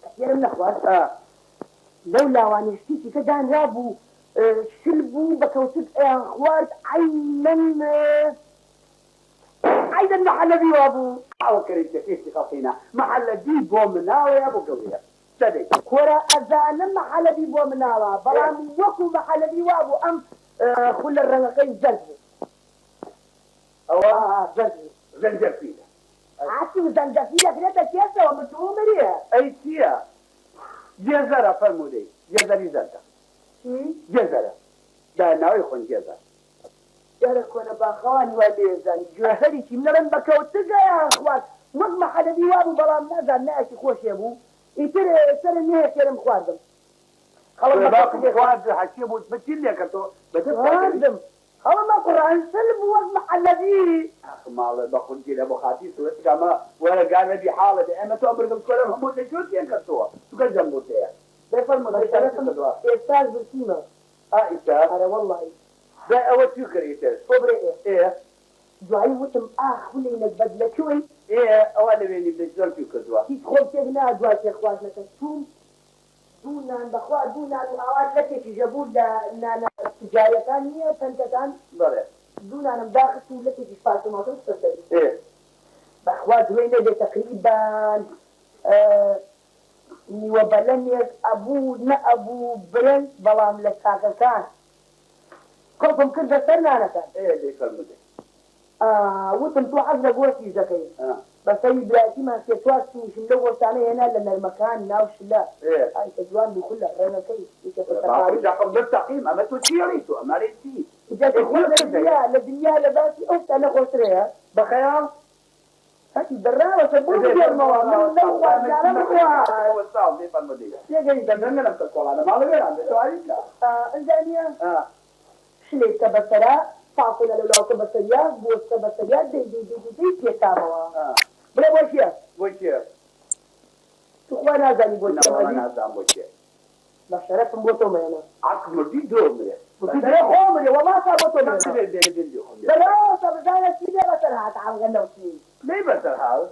S4: كثير من الاخوان لولا واني اشتيتي كدان رابو شلبو بكوتب اخوات عينا محل وابو
S3: او كريت كيف تخافينا محل دي بومنا يا ابو قويه سدي
S4: كورا اذان محل دي بومنا برام وكو محل دي وابو ام كل الرنقين زلزل
S3: او
S4: زلزل
S3: فيه
S4: عاشو زنجفيلة كده كيسة ومتعومرية
S3: اي سيا جزرة فرمودي جزري زلزل جزرة ده ناوي يكون جزر
S4: يارك وانا باخواني والليزاني جوهري كي منرن بكوتقا يا اخوان مضمى حدا بيوابو بلام نازل ناشي خوش يابو يتر النهاية كيرم خواردم
S3: خلاص باقي خوارد حكيم وتبتل لك انتو
S4: خواردم خلاص ما قرآن سلم وضمى حدا بيه
S3: مال بقول جيل ابو خاتي سويت كما ولا قال نبي حالة اما تأمركم كلهم هم اللي جوت ينكتوها تقول جنبوتها
S4: ده فرمو ده استاذ برسيمة
S3: استاذ
S4: انا والله
S3: ده اول شو كريته
S4: صبري
S3: ايه
S4: دعي وتم خلي نتبدل شوي
S3: ايه اول بيني بنزل في كذوة
S4: كيف خلت هنا دعي يا اخواتنا كتوم دونا بخوا دونا الأوقات التي جابوا لنا تجارة ثانية فانتان
S3: ضرب
S4: دونا أنا مداخل التي تشفعت ما تصدق
S3: ايه
S4: بخوا دوينا تقريبا وبلني أبو برنس بلام لك كان كلهم كنت سرنا أنا كان
S3: ايه اللي كلمته
S4: وتم توعدنا قوتي زكي بس هي بلاتي ما سيتواسي مش ملوه ثاني هنا لأن المكان ناوش لا
S3: ايه
S4: هاي تجوان بكلها رأينا كيف
S3: إذا قبل التقييم أما تشيريته أما ريتي
S4: إذا تقول الدنيا لباسي أنت أنا خسرها بخيال هاي الدراوة تقول لي الموضوع من لو على مخوها
S3: والصعب دي بالمدينة
S4: يا جاي
S3: دمنا لم تقول أنا ما لقيت عندي سؤالي لا
S4: إنزانية شليت تبصرا فاصلة لو تبصريا بوس تبصريا دي كتابة بلا
S3: وشيا
S4: تخوانا زاني بوشيا
S3: أنا زان وشيا
S4: ما شرف بوتو مينا
S3: عقل دي دوم
S4: وتدري خامري وما صابته مينا
S3: دي
S4: دراسة بزانا سيدة بسرها تعال غنو سيدي
S3: ليه بسر هذا؟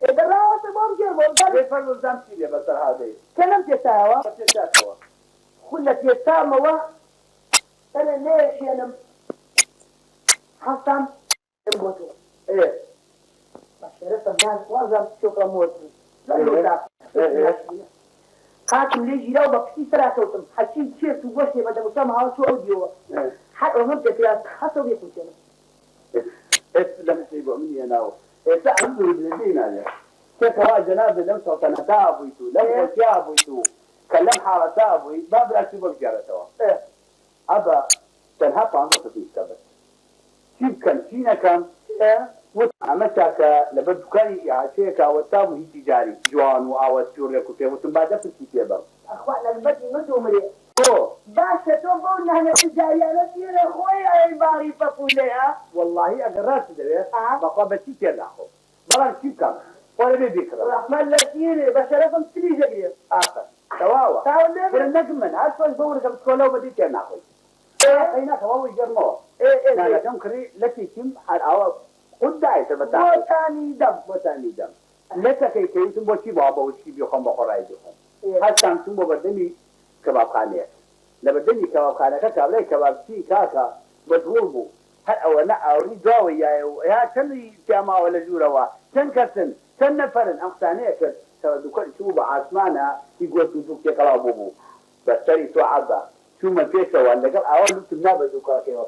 S4: دراسة ممكن
S3: ليه فرض زام سيدي بسر هذا؟
S4: كلام تساوى
S3: تساوى
S4: كلك يسامى أنا ليش أنا حسن يموتوا
S3: إيه
S4: شرف الناس وزن شكرا موتوا لا يودا هاتم لي جيرا وبكسي سراتوتم حكي تشيرت وبوشي بدل مسامها شو اوديو حق ومبدا كده حسب يكون كده
S3: لم تيجوا مني انا تعملوا الذين هذا كيف جناب لم صوتنا تابويتو لم تابويتو كلم حارة تابوي باب لا تبغى جارته أبا تنها فانوس في كبر كيف كان فينا كان وتعمتك لبدكاني يعشيك وتابو هي تجاري جوان وأوس شوري كتير وتبادل في كتير
S4: أخوانا البدي متومري باشا توقعنا هنا تجاري أنا فينا خويا أي باري فقولها
S3: والله أقرأت ده بقى بتيجي لأخو مرة كيف كان ولا بيبيك
S4: الرحمن لكيني بشرفهم تلي جريه
S3: آخر تواوا
S4: تاولي
S3: فرنجمن عارفة البور كم تقولوا بدي كنا أخوي هنا تواوا يجرموا أنا كم كري لكي كم حال أو خد داعي تبتاع وتاني دم لك كي تبغى شيء بابا وشيء بيخم بخراي بيخم حتى أنتم بدني كباب خانية لبدني كباب خانية كابلي كباب شيء كاكا بدوربو هل أو أنا أوري جاوي يا كم يتجمع ولا جوروا كم كرتن كم نفرن أمثانية كر دكان شو بعثمانه يقول تدوك يكلا بوبو بس تو عبا شو ما فيش ولا قال أول تنابه دكان كيو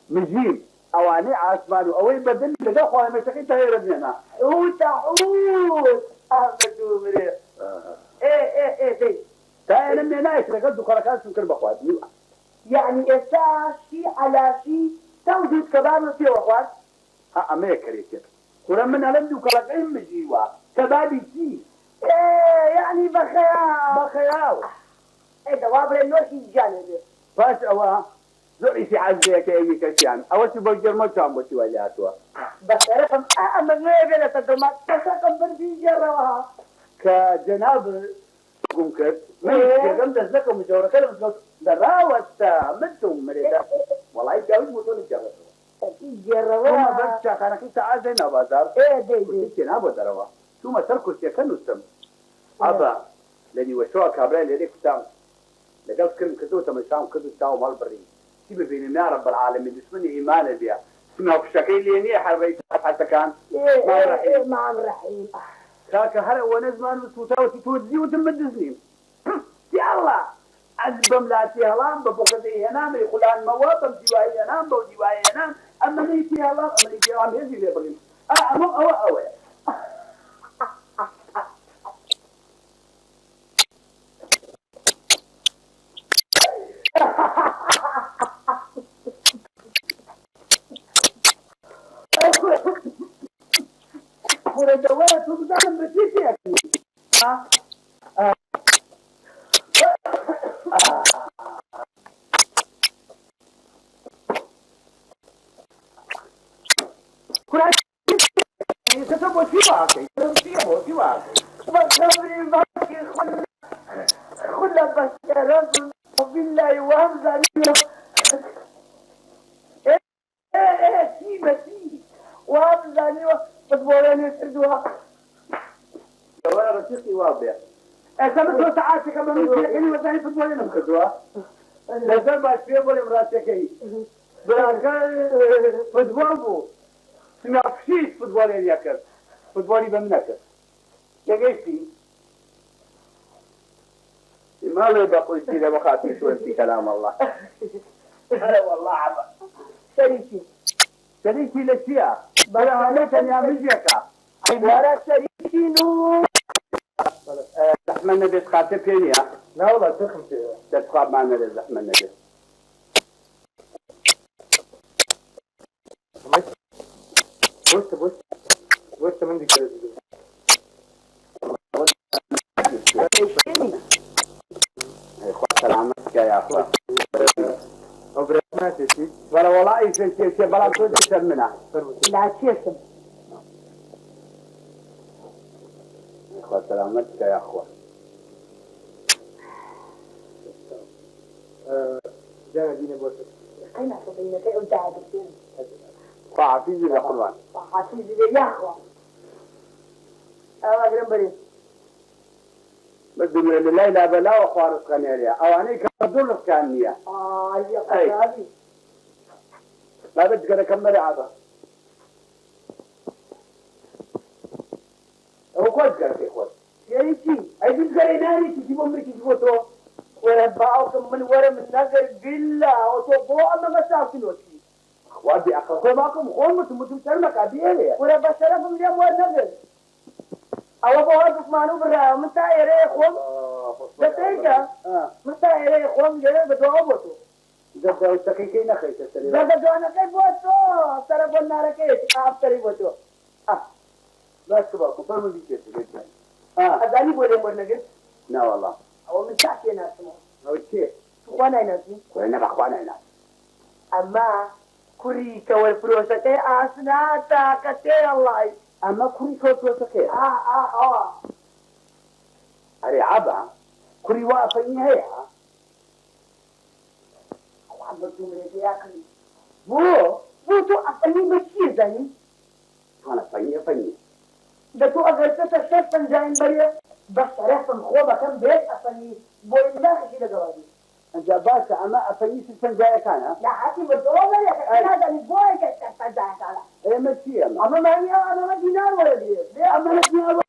S3: مجيب أواني عثمان أوي بدل لقى خوي مشاكل تغير بينا
S4: هو تعود أبدو مريء إيه دي
S3: تاني من نايش لقى دكان كان سكر بخوات
S4: يعني إساشي على شيء توجد كبار في وقت
S3: ها أمريكا كده كل من علم دكان كان مجيوا كبابي شيء
S4: يعني بخيال ايه دوابر النوشي الجانبي
S3: باش أوا زوري في عزية كأي كشيان أول شيء بقدر ما تعمل شيء ولا أتوا
S4: بس أنا أما ما بلا تدمات تساقم بردي جرواها
S3: كجناب ممكن من يقوم دزلكم مشورة كلام دراوة منتم مريدا والله يجاوز موتون
S4: جرواها
S3: ما بس كأنا كنت عازنا بازار
S4: دي
S3: جناب دراوة شو ما تركوا شيء كانوا سم أبا لاني وشوا كابرين اللي كتام لقد كلم كتو تمشام كتو تاو مال بري شي بين يا رب العالمين بسمني ايمان بها سمعوا في شكل ليني حريت حتى كان
S4: مع الرحيم
S3: كاك هلا ونزمان وتوتاوتي تودي وتمدزني يا الله أزبم لا تيهلام بفقدي هنام يقولان موابم ديواي هنام بوديواي هنام أما نيتي هلام أما نيتي هلام هذي اللي بريم أما أو
S4: أنا دوّرت وبدأنا بتيجي يا بالله وهمزة وهمزة بتبوريني تردوها
S3: ولا رشيقي واضح أسمع ساعات كمان ممكن وزاني بتبوريني مكدوها لازم ما فيه ولا مراتكي براكان بتبوربو سمع فشيش بتبوريني ياكل بتبوري بمنك يا جيتي ما له بقول كذا بخاطر شو في كلام الله هلا والله عبا شريكي للشيعة بلا عليك يا مجيكا
S4: ورا شريكي نور
S3: زحمة النبي تقاتل فيني لا والله تخمسي تتقاب معنا لزحمة النبي بوست من ذيك سلامتك يا اخوان ولا والله اي شيء بلا تودي تسمنا
S4: لا تشيسم
S3: اخوان سلامتك يا اخوان جانا دينا بوسك
S4: أين صبينا كي أنت عادتين
S3: فعفيزي يا قربان
S4: حسيزي يا أخوة أنا أقرب بريد
S3: بدي من الليلة بلا وخارج قنيريا أو أنا كدور كانية
S4: يا قرابي
S3: لا بدك أنا كمل عادة هو كويس قال يا إخوان
S4: شيء أيدي الجريناري تجيب أمريكي تجيبه ولا باعكم من ورا من نقل بالله وتبوع ما مساكن وشي
S3: وادي أقصى معكم خون متم سلمك أبيه
S4: ولا بشرف من اليوم والنقل أو بوهر بسمانو برا من تايرة خوم دتيجا من تايرة خوم جري بدو بوتو
S3: ده تكيكين خير تسلي
S4: لا بدو أنا كيف بوتو ترى بنا ركيت आप تري بوتو
S3: بس بقى كفر من دي كده
S4: أزاني بولي مرنقل
S3: لا والله
S4: أو من تحت ناس
S3: هو شيء
S4: وانا ناس
S3: وأنا بخوانا هنا
S4: أما كوريكا والفلوسة أسنا تاكتي الله
S3: أما كوري كوتو سكير أري عبا كوري واقفين هي
S4: وعبدو من ياكل بو تو أفني بشي زني
S3: أنا فني
S4: ده تو أغلطت الشيف فنجاين بريا بس رحتم خوبة كم بيت أفني بوي الله خشي لجوابي
S3: أنت باشا أما أفني سلسل جاي كان
S4: لا حتي بدوغة يا هذا البوي كتفنجاين كان
S3: إيه ماشي
S4: أما ما هي أنا ما دينار ولا دير
S3: أما نحن أول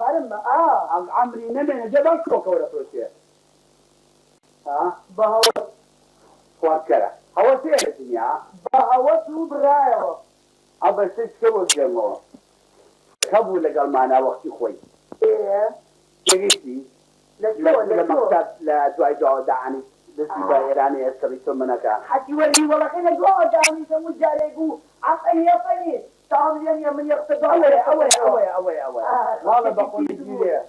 S4: برم
S3: عمري نمنا جبل كوكا ولا فروسيا
S4: بهو
S3: فكرة هو سير الدنيا
S4: بهوته برايو
S3: أبى تسوي الجماعة خبوا لقال معنا وقت خوي
S4: إيه
S3: جيتي
S4: لشو
S3: لمقصد لا دعاء دعني بس بايراني يستريتو منك
S4: حتى ولي والله كنا جوا دامي سمو جاريكو عقلي يا فني تعمل يا من يقتدى
S3: أوي هذا بقول لي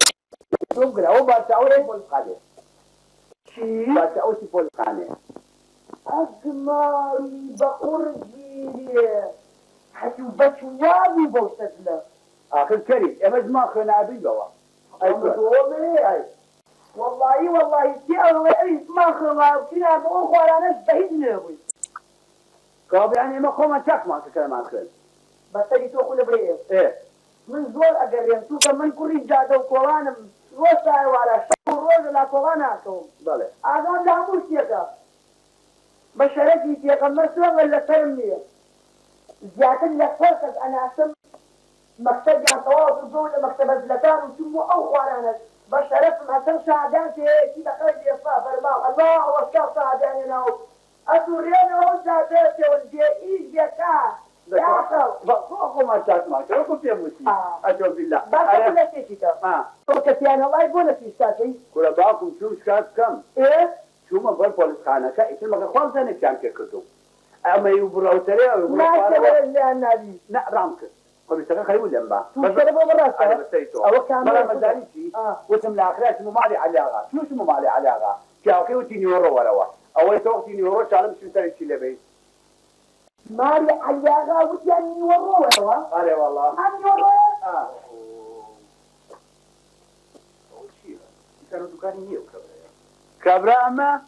S3: شوف كده هو بس أول بول قادر
S4: شي
S3: بس أول بول قانع
S4: أجمالي بقرجي حتى بشوابي بوسدنا
S3: آخر كريم يا مجمع خنا أبي جوا
S4: أي والله تي ما خما كنا بأخوة أنا بهيدنا أبوي
S3: كاب يعني ما خو ما شاك ما كلام آخر
S4: بس تجي تقول بريه
S3: إيه
S4: من زول أجريم توك من كوري جادو كولانا روسا ولا شهور روز لا كولانا كوم
S3: بله
S4: أنا لا مشيكا بشرتي تيكا مرسوم ولا ترمية زيادة لفرقت أنا أسم مكتب عن طواف الدولة مكتب الزلتان وشمو أو خوانا بشرت ما تنشى عدانتي كده خرج يصفى فرماء الله وشاف عداني ناو أسوريانا وزادتي والجي إيجيكا
S3: بقى ما شاك ما شو كنت يا موسي أشوف بالله
S4: بس كل شيء كده وكتيان الله يقول في الشاشي
S3: كل باكم شو شاك كم
S4: إيه
S3: شو ما بقول بوليس خانة كأي شيء ما خالص أنا كان كتو أما يبرو ترى
S4: ما تقول إلا النبي
S3: لا رامك قبل سنة خيول لما
S4: تشربوا براسه
S3: أنا بستيتو
S4: أو كان
S3: مرة مداريشي وتم الآخرات مو مالي علاقة شو اسمه مالي علاقة كأوكي وتيني ورا ورا أو يتوقتيني ورا شالم شو ترى شيء لبي
S4: ماري عياغا وجاني وروا
S3: أري والله
S4: أني وروا
S3: كانوا دكاني هي كبرى أما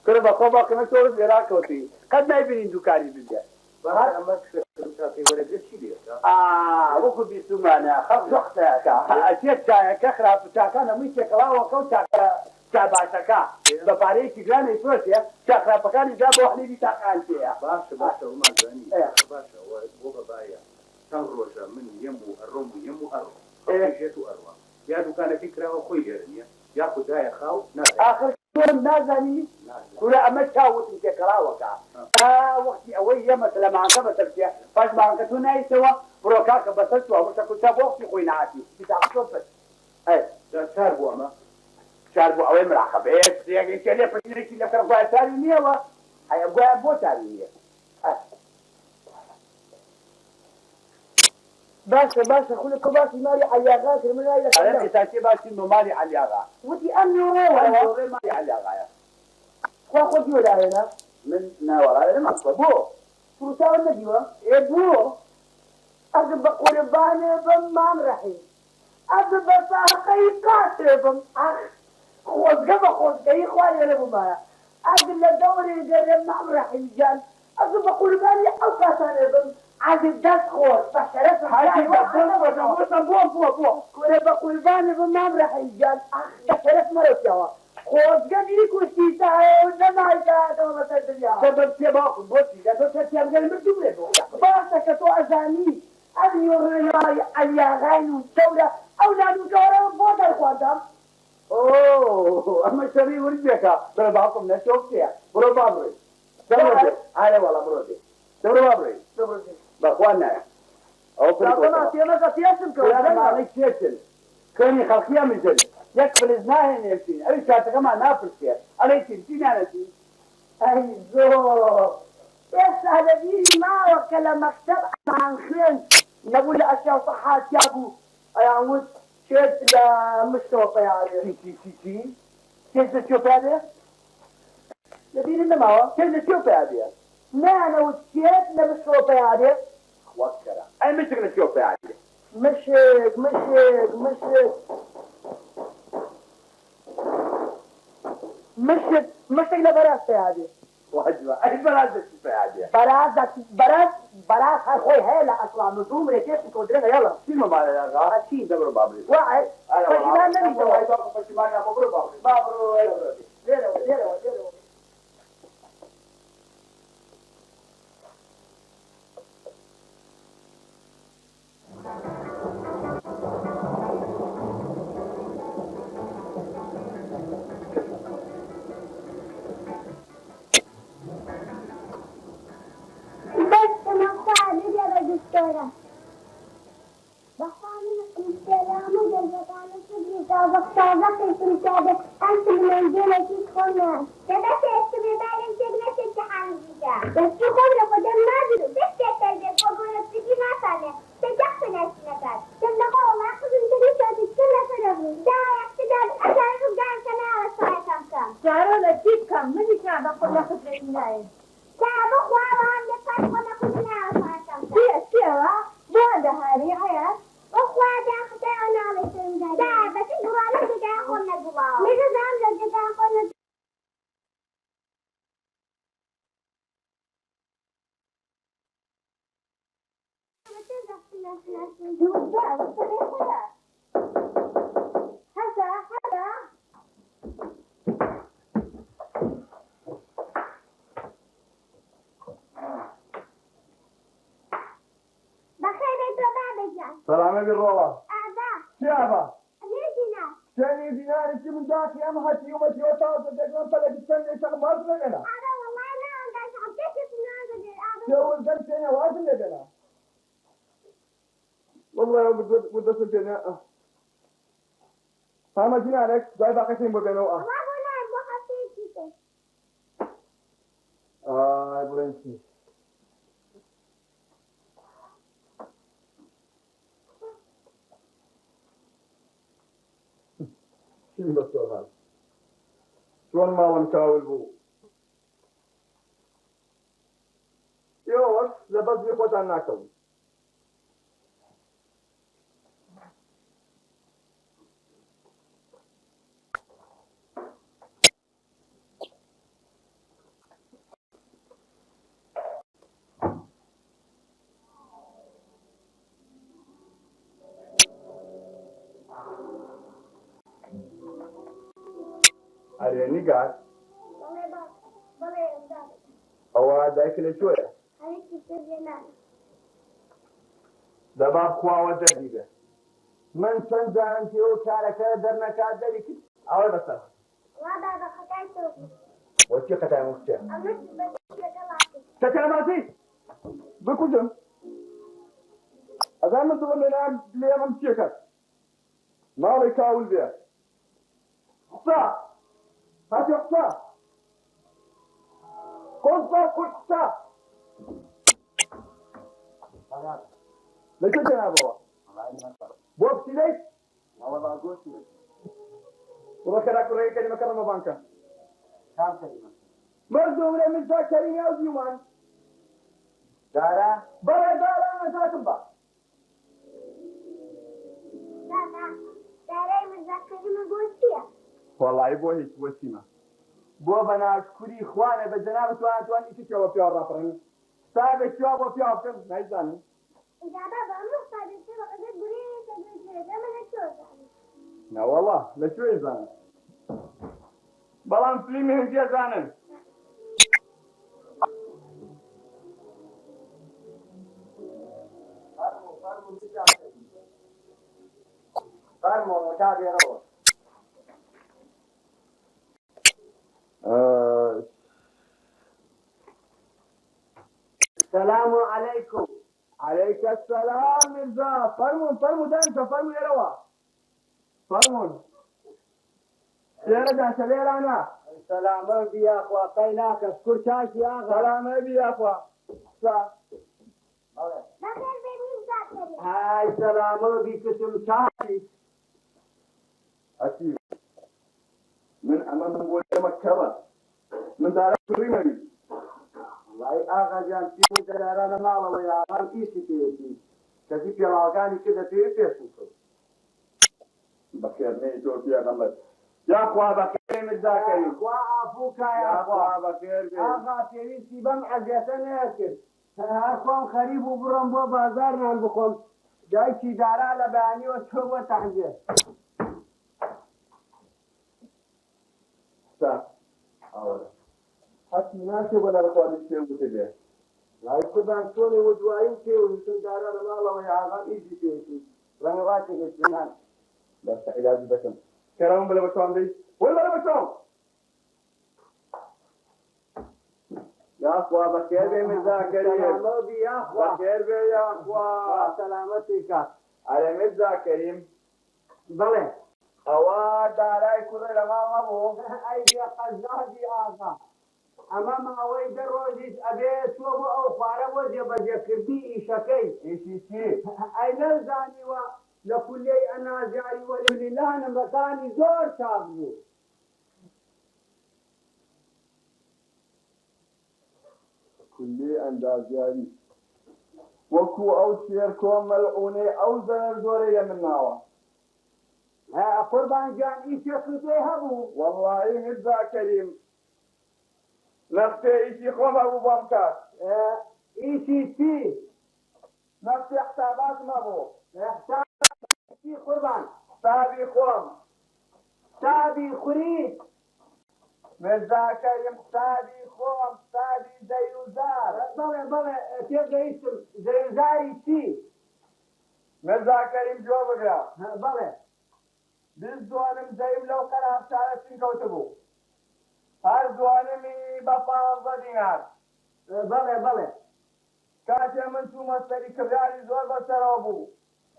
S3: كل بقى كم سووا زراعة كوتي قد ما يبين دكاني بالجا
S1: أما في ولا بيشيلي
S3: وكل بيسمعنا خلاص وقتك أشياء كخرا بتاعنا مش كلا وكوتا كباشكا بباريش جانا يفرشيا شخرا بكاني جابوا حني بتاعنا فيها
S1: باشا وما زاني باشا وبابايا تنروجا من يمو الروم يمو أروى جيتو أروى يا دكان فكرة أخوي جرني ياخذ هاي خاو
S3: آخر يوم نازني كل أما شاوت إنك كلا وكا وقتي أول يوم مثلا ما عنك بترجع فاش ما عنك توناي سوا بروكاك بتسوى وتكون شاب وقتي خوي نعاتي بتاع صوبت أي
S1: شاربوا أما
S3: شاربوا أول مراقبات يعني كذا بتشتري كذا كرفا تانية وا هاي أبغى أبو تانية
S4: باشا كل كباسي ماري عياغات من لا
S3: أنا إساتي باشي مالي عليها
S4: ودي أمي وروا
S3: أنا مالي عليها
S4: وأخذ ولا هنا
S3: من ناورا أنا ما أقبله
S4: فرسا النبيوا يبو أجب قربان بمام رحيم أجب ساقي قاتبم أخ خوز جاي خوالي لبو ما أجب لدوري جرم مام رحيم جان أجب قرباني أو قاتبم أجب دس خوز بشرف
S3: حاجة بو
S4: قرب قرباني بمام رحيم جان أخ بشرف مرتوا خوز جدي كوشيتا ونما يجا ما تدريا
S3: سبب سباق بوتي لا تسيا من المرجوله
S4: باشا كتو أزاني أبي ورياي الياغين والدولة أو
S3: بێکە بەرە باڵکم نەچۆکتەیە بڕۆ با بڕێ ئارە وەڵا بڕۆ دێ دەبڕۆ با بڕێ بەخوا نایە ئەو
S4: تێمەکە تێشم
S3: ماڵی کێچن کۆنی خەڵکیە مژن یەک فلز ناهێنێشین ئەوی کاتەکەمان ناپرسێ ئەڵێ چی نانەچی
S4: ئەی زۆر ئێستا لەبیری ماوە کە لە مەکتەب ئەمان خوێن نەبوو لە ئەشیا سەحاتیا بوو ئەیان وت چێت لە مشتەوە پەیاێ
S3: چی کێز لە چۆ پێدێ لەبیری نەماوە کێز لە چۆ پێدێ
S4: نانەوت چێت لە مشتەوە پەیاێ
S3: وەکەرە ئەی مشک لە چۆ پێدێ
S4: مشک مشک لە بەراز پەیاێ
S3: واجبە ئەی بەراز لە چی پێدێ
S4: بەراز هەر خۆی هەیە لە ئەسڵام نزوم ڕێکێشی کۆدرێنە یەڵە
S3: چیمە مالەگا چی دەبڕۆ با بڕێ
S4: وای پەشیمان نەبیتەوە
S3: پەشیمان نابڕۆ با بڕێ
S4: با بڕۆ لێرەوە
S3: سلامة بالروضة شعبة شاني ديناري كي من ذاك يا مهتي ومتي وطاوة تقلن فلك السنة شغمات لنا شو الجن شاني واجب لنا والله ودى سجنة فاهمة جنالك زي باقي شيء مبينه برنسي شو المسؤول هذا؟ شلون مالهم كاول بو؟ يوش لبس يقوت عناكم أريني قاعد هو ذاك اللي شوية دباب خوا ودرجة من سنجا أنت وكارك درنا كادرك أول بس وشي قطع مختار تكلماتي بكوجم أذا من تقول لنا ليه ممشيك ما بيكاول بيه صح هاتي قصة قصة ليش أنا بابا بوب سيليك ما والله أقول سيليك وبكرة كوريا كلمة كرمة بانكا كم كلمة مرزو ولا من ذا كريم أو ديوان دارا دارا أنا ساتبا
S5: دارا مذكرة ما قلتيها
S3: والله بوهيك وسيمة بو بنا أشكري إخوانا بالجنابة توان إيش كوا في الرافرين صاحب كوا في الرافرين نايزاني
S5: إذا بابا مختار السبب قد بريت أجلس أنا نشوف
S3: لا والله لا شو يزاني بلان فيلمي هنجي زانن
S1: فرمو متابع روح
S2: السلام عليكم.
S1: عليك السلام مرزا. فرمون دانسا فرمون يروا فرمون سيرة دانسا ليرانا.
S2: سلام بي يا اخوة قيناك اشكر شاكي يا اخوة.
S1: سلام بي يا اخوة.
S5: بخير بمين ذاكري؟
S2: هاي سلام بي كسم شاكي.
S1: أكيد من أمام نقول مكة من دار الرملي.
S2: والله اغا جان في مدرانا مالا ويا غام ايشي تيتي كذي في العقاني كذا تيتي.
S1: بخير نيجور يا غمد يا أخوة بخير من ذاكري.
S2: وعافوك يا
S1: يا
S2: اخوة.
S1: أخوة بخير بي.
S2: اغا تيريسي بم عزيتنا ياكل. هاكم خريب وبرم بو بازارنا بكم. جايشي دارا لباني وشوب وتحجي.
S1: حتى ناسي ولا رخوان الشيء وتبيه.
S2: لا يكون سوني ودوايم كي ويكون دارا لمالا ويا غام ايشي تيتي. رنغاتك السنان.
S1: بس علاج بكم كلام بلا بتوام دي ولا بتوام. يا أخوة بخير بي من ذاكري.
S2: سلام بي يا اخوة.
S1: بخير بي يا أخوة.
S2: سلامتك.
S1: على مزا كريم.
S2: بلى
S1: أوا داراي كل لما أبو.
S2: ايدي قزادي اغا امام اوي دروجي ابي توبو او فارغ وجه بجكردي ايشكي
S1: إيشي شي.
S2: اين زاني و لكل انا جاري ولله انا مكاني زور تابو.
S1: كل أندازياري. وكو أو شيركم ملعوني أو زنر دوري من ناوا.
S2: ها قربان جان ايشي خذي هبو.
S1: والله مزا كريم. نفتي إيشي خوم أبو بامكات.
S2: ايشي تي
S1: نفتي حسابات مابو.
S2: احسان تي قربان
S1: حسابي خوم.
S2: تابي خريج
S1: مزا كريم حسابي خوم حسابي زيوزار.
S2: بلى تبقى اسم زي تي
S1: مزا كريم جواب بقرا.
S2: بلى
S1: بالزوانم زيم لو قرأت سالسين كوتبو. هر زوانمي بفاضة دينار.
S2: بلى
S1: كاتي من تو مستري كبراري زور بسرابو.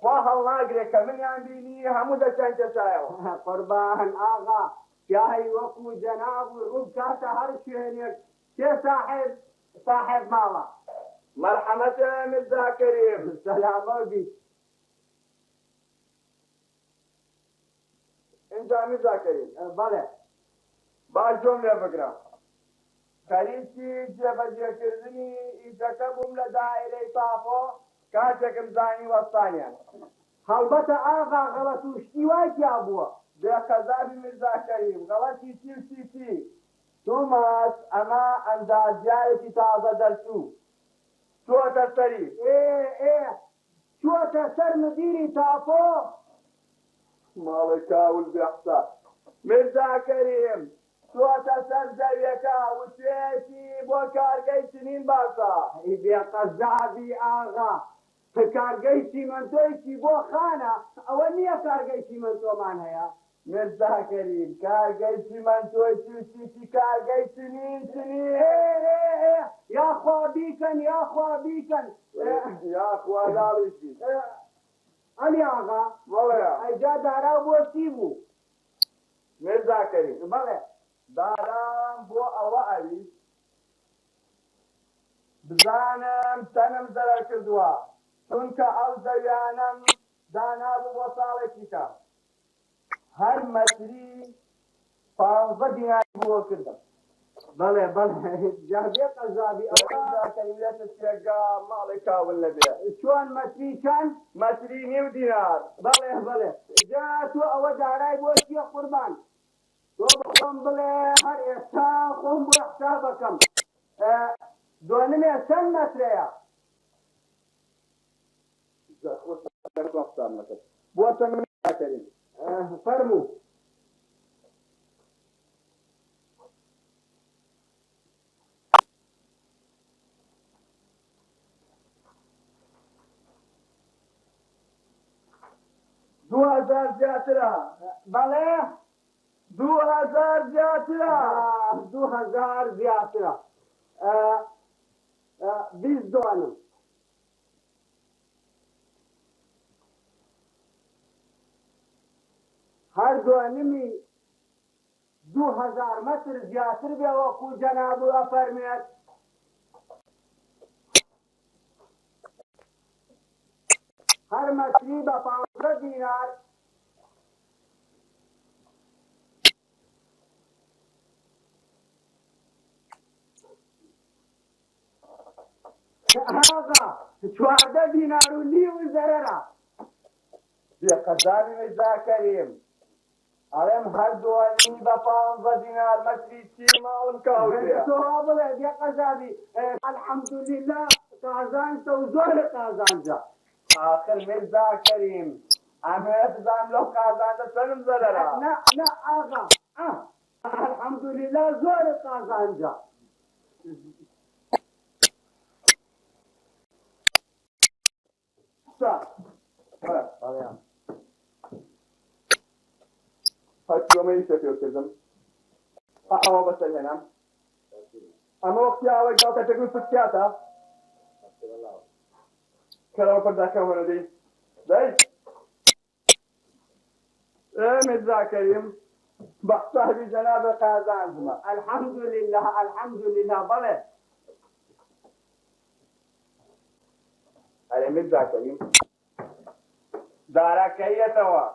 S1: وهل ناقريك من يعمليني همودة شانجة سايو.
S2: قربان آغا شاهي وكو جناب وروب كاتا هرشينيك كي صاحب مالا.
S1: مرحمة مزا كريم.
S2: سلام بي.
S1: انت مزا كريم.
S2: بلى
S1: باش جملة بقرا. خريجي جبجة كردني يتكبهم لدائرة طافو كاتكم زاني والثانية.
S2: هلبتا آغا غلط وشتيوات يا أبوه.
S1: بقذاب مزا كريم غلطي تي توماس أما أندازيارتي تازة درسو شو تسري.
S2: ايه شو تسر مديري تافو.
S1: مالكا والبيحصى مزا كريم شو تسر زيكا وتيتي بوكار سنين باسا.
S2: إذا قزابي آغا فكارجيتي من تويتي بو خانة أولية كارجيتي من تو معناها
S1: مزا كريم كارجيتي من تويتي كارجي سنين.
S2: ايه يا خوابيكن
S1: يا أخوة لاليشي
S2: علي آغا
S1: والله
S2: اجا دارا بوسيبو.
S1: مزا كريم
S2: بله
S1: دارام بو أوائي بزانم سنم زرر كردوا چونك أو زيانم دانابو وصالكيكا هر متري 15 دينار بو كردم.
S2: بله جابي قزابي
S1: مزا كريم لا تتيقى مالكا ولا بيع.
S2: شلون متري كان
S1: متري 100 دينار.
S2: بله جاتو او داراي بوسي قربان تو بقوم بله هر إحسان قوم بحسابكم دوني سن متريا
S1: بوطن من كريم
S2: فرمو
S1: دو هزار جاترا.
S2: بله
S1: 2000 جاترا.
S2: 2000 زيادة بیست دوانم هەر دوانمی 2000 متر زیاتر بێ وەکو جەناب ئەفەرمێت هەر مەتری بە 15 دینار آقا 14 دینار و نیو زەرەرە
S1: بقدر رضا كريم علم هر دواني بفاهم بدينار متري تيما ونكاوتيا
S2: سواب يا قزابي الحمد لله قازان توزور قازان جا
S1: آخر مرزا كريم عملت زام لو قازان سلم زررا
S2: لا آقا الحمد لله زور قازان جا
S1: هاتي يومين يشتفي وكذا أما بس هنا أما وقت يا أول جوتا تقول سكياتا كلام فردا كمان دي ده مرزا كريم بحصاحبي جناب قازان زما
S2: الحمد لله بله
S1: على مرزا كريم دارا كيتوا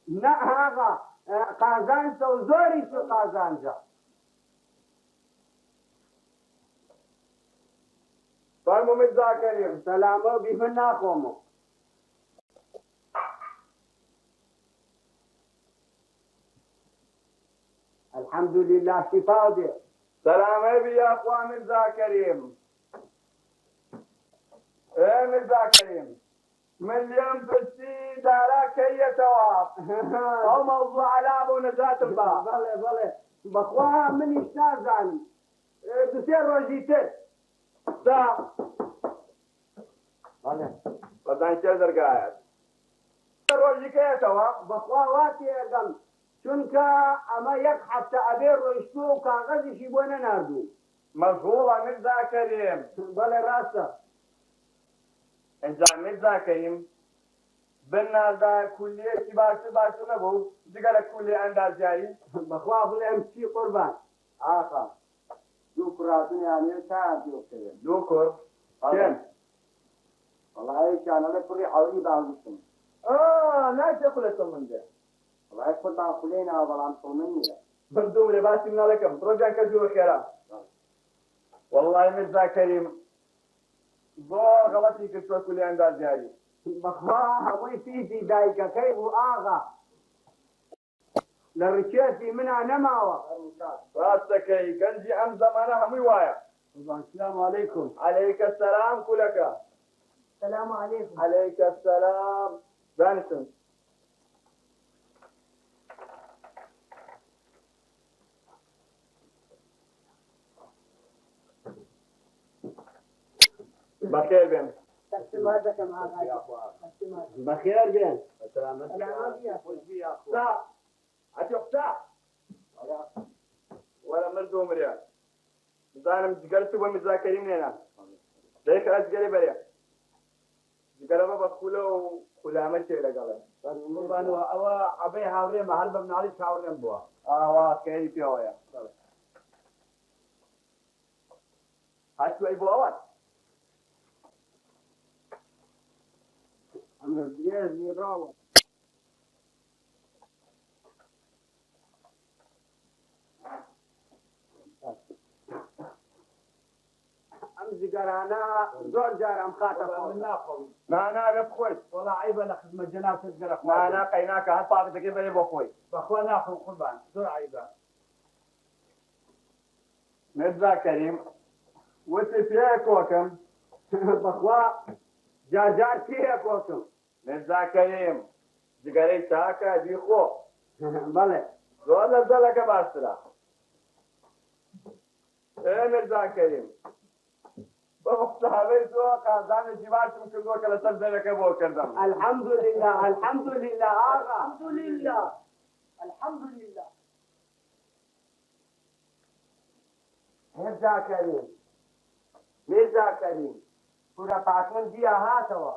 S2: لا آقا قازان توزوري في قازان جا
S1: فرمو مرزا كريم
S2: سلامو بيفنا قومو الحمد لله شفاء دي
S1: سلام أبي يا أخوان مرزا كريم إيه مرزا كريم مليون بسي دارا كيتوا أو موضوع على أبو نجاة الباب
S2: بله بخواه من اشتازان بسير روجيتر
S1: دا
S2: بله
S1: بدان چه درگاهت روزی كيتوا
S2: بخواه واتي اقم چونك اما یک حتى ابير روشتو و کاغذشی بونا ناردو
S1: مظهورة مرزا كريم
S2: بله راسته
S1: إنجا مرزا كريم بالناس دا كلية باشو نبو دقال كلية أنداز جاري
S2: بخواه بلهم چی قربان
S1: آخا
S2: دوكراتون يعني ساعة دوكرين
S1: دوكر كم
S2: والله كان انا كل حوالي بعضكم
S1: لا تقول من ده
S2: والله كل بعض كلنا والله مني
S1: بردوم لباسي من لكم رجع كجور خيرا والله مرزا كريم ضوء غلطي كتوى كلية أنداز جاري
S2: بخواه ويسيتي دايكا كيف آغا لرشيتي منها نماوة
S1: راسكي كنجي أم زمانها موايا
S2: السلام عليكم
S1: عليك السلام كلك
S5: السلام عليكم.
S1: عليك السلام بانسون بخير بين
S5: تسليماتك معك.
S2: بخير بين
S5: سلامات يا أخوي.
S1: ساعة أشوف ساعة ولا مردو مريا زانم جگرت و مذاکرین نه دیگه از جگری بریا جگر ما بخوله خلامه چه لگاله
S2: بانو او ابي هاوري محل بن علي شاورن بوا
S1: واه كيف فيها هاتوا أي بوابات
S2: امر ديز يراو زقرانا زور جارم خاطف منا خوي
S1: أنا بخوي
S2: والله عيب انا خدمه جناب تزقر
S1: ما أنا قيناك هالطاقة كيف بني بخوي
S2: بخوي ناخذ قربان زور عيبه
S1: مرزا كريم وتفيك وكم
S2: بخوا جاجار فيك وكم
S1: مرزا كريم جگری چاکا دی خو
S2: بله
S1: زور لزلك باسترا ايه مرزا كريم بخص صحابي تو قازان جوارتم كذو كلا تبدلك ابو كردم
S2: الحمد لله الحمد لله آغا
S5: الحمد لله. الحمد لله.
S2: مرزا كريم
S1: میرزا کەریم پورە پاتمن دیە هاتەوە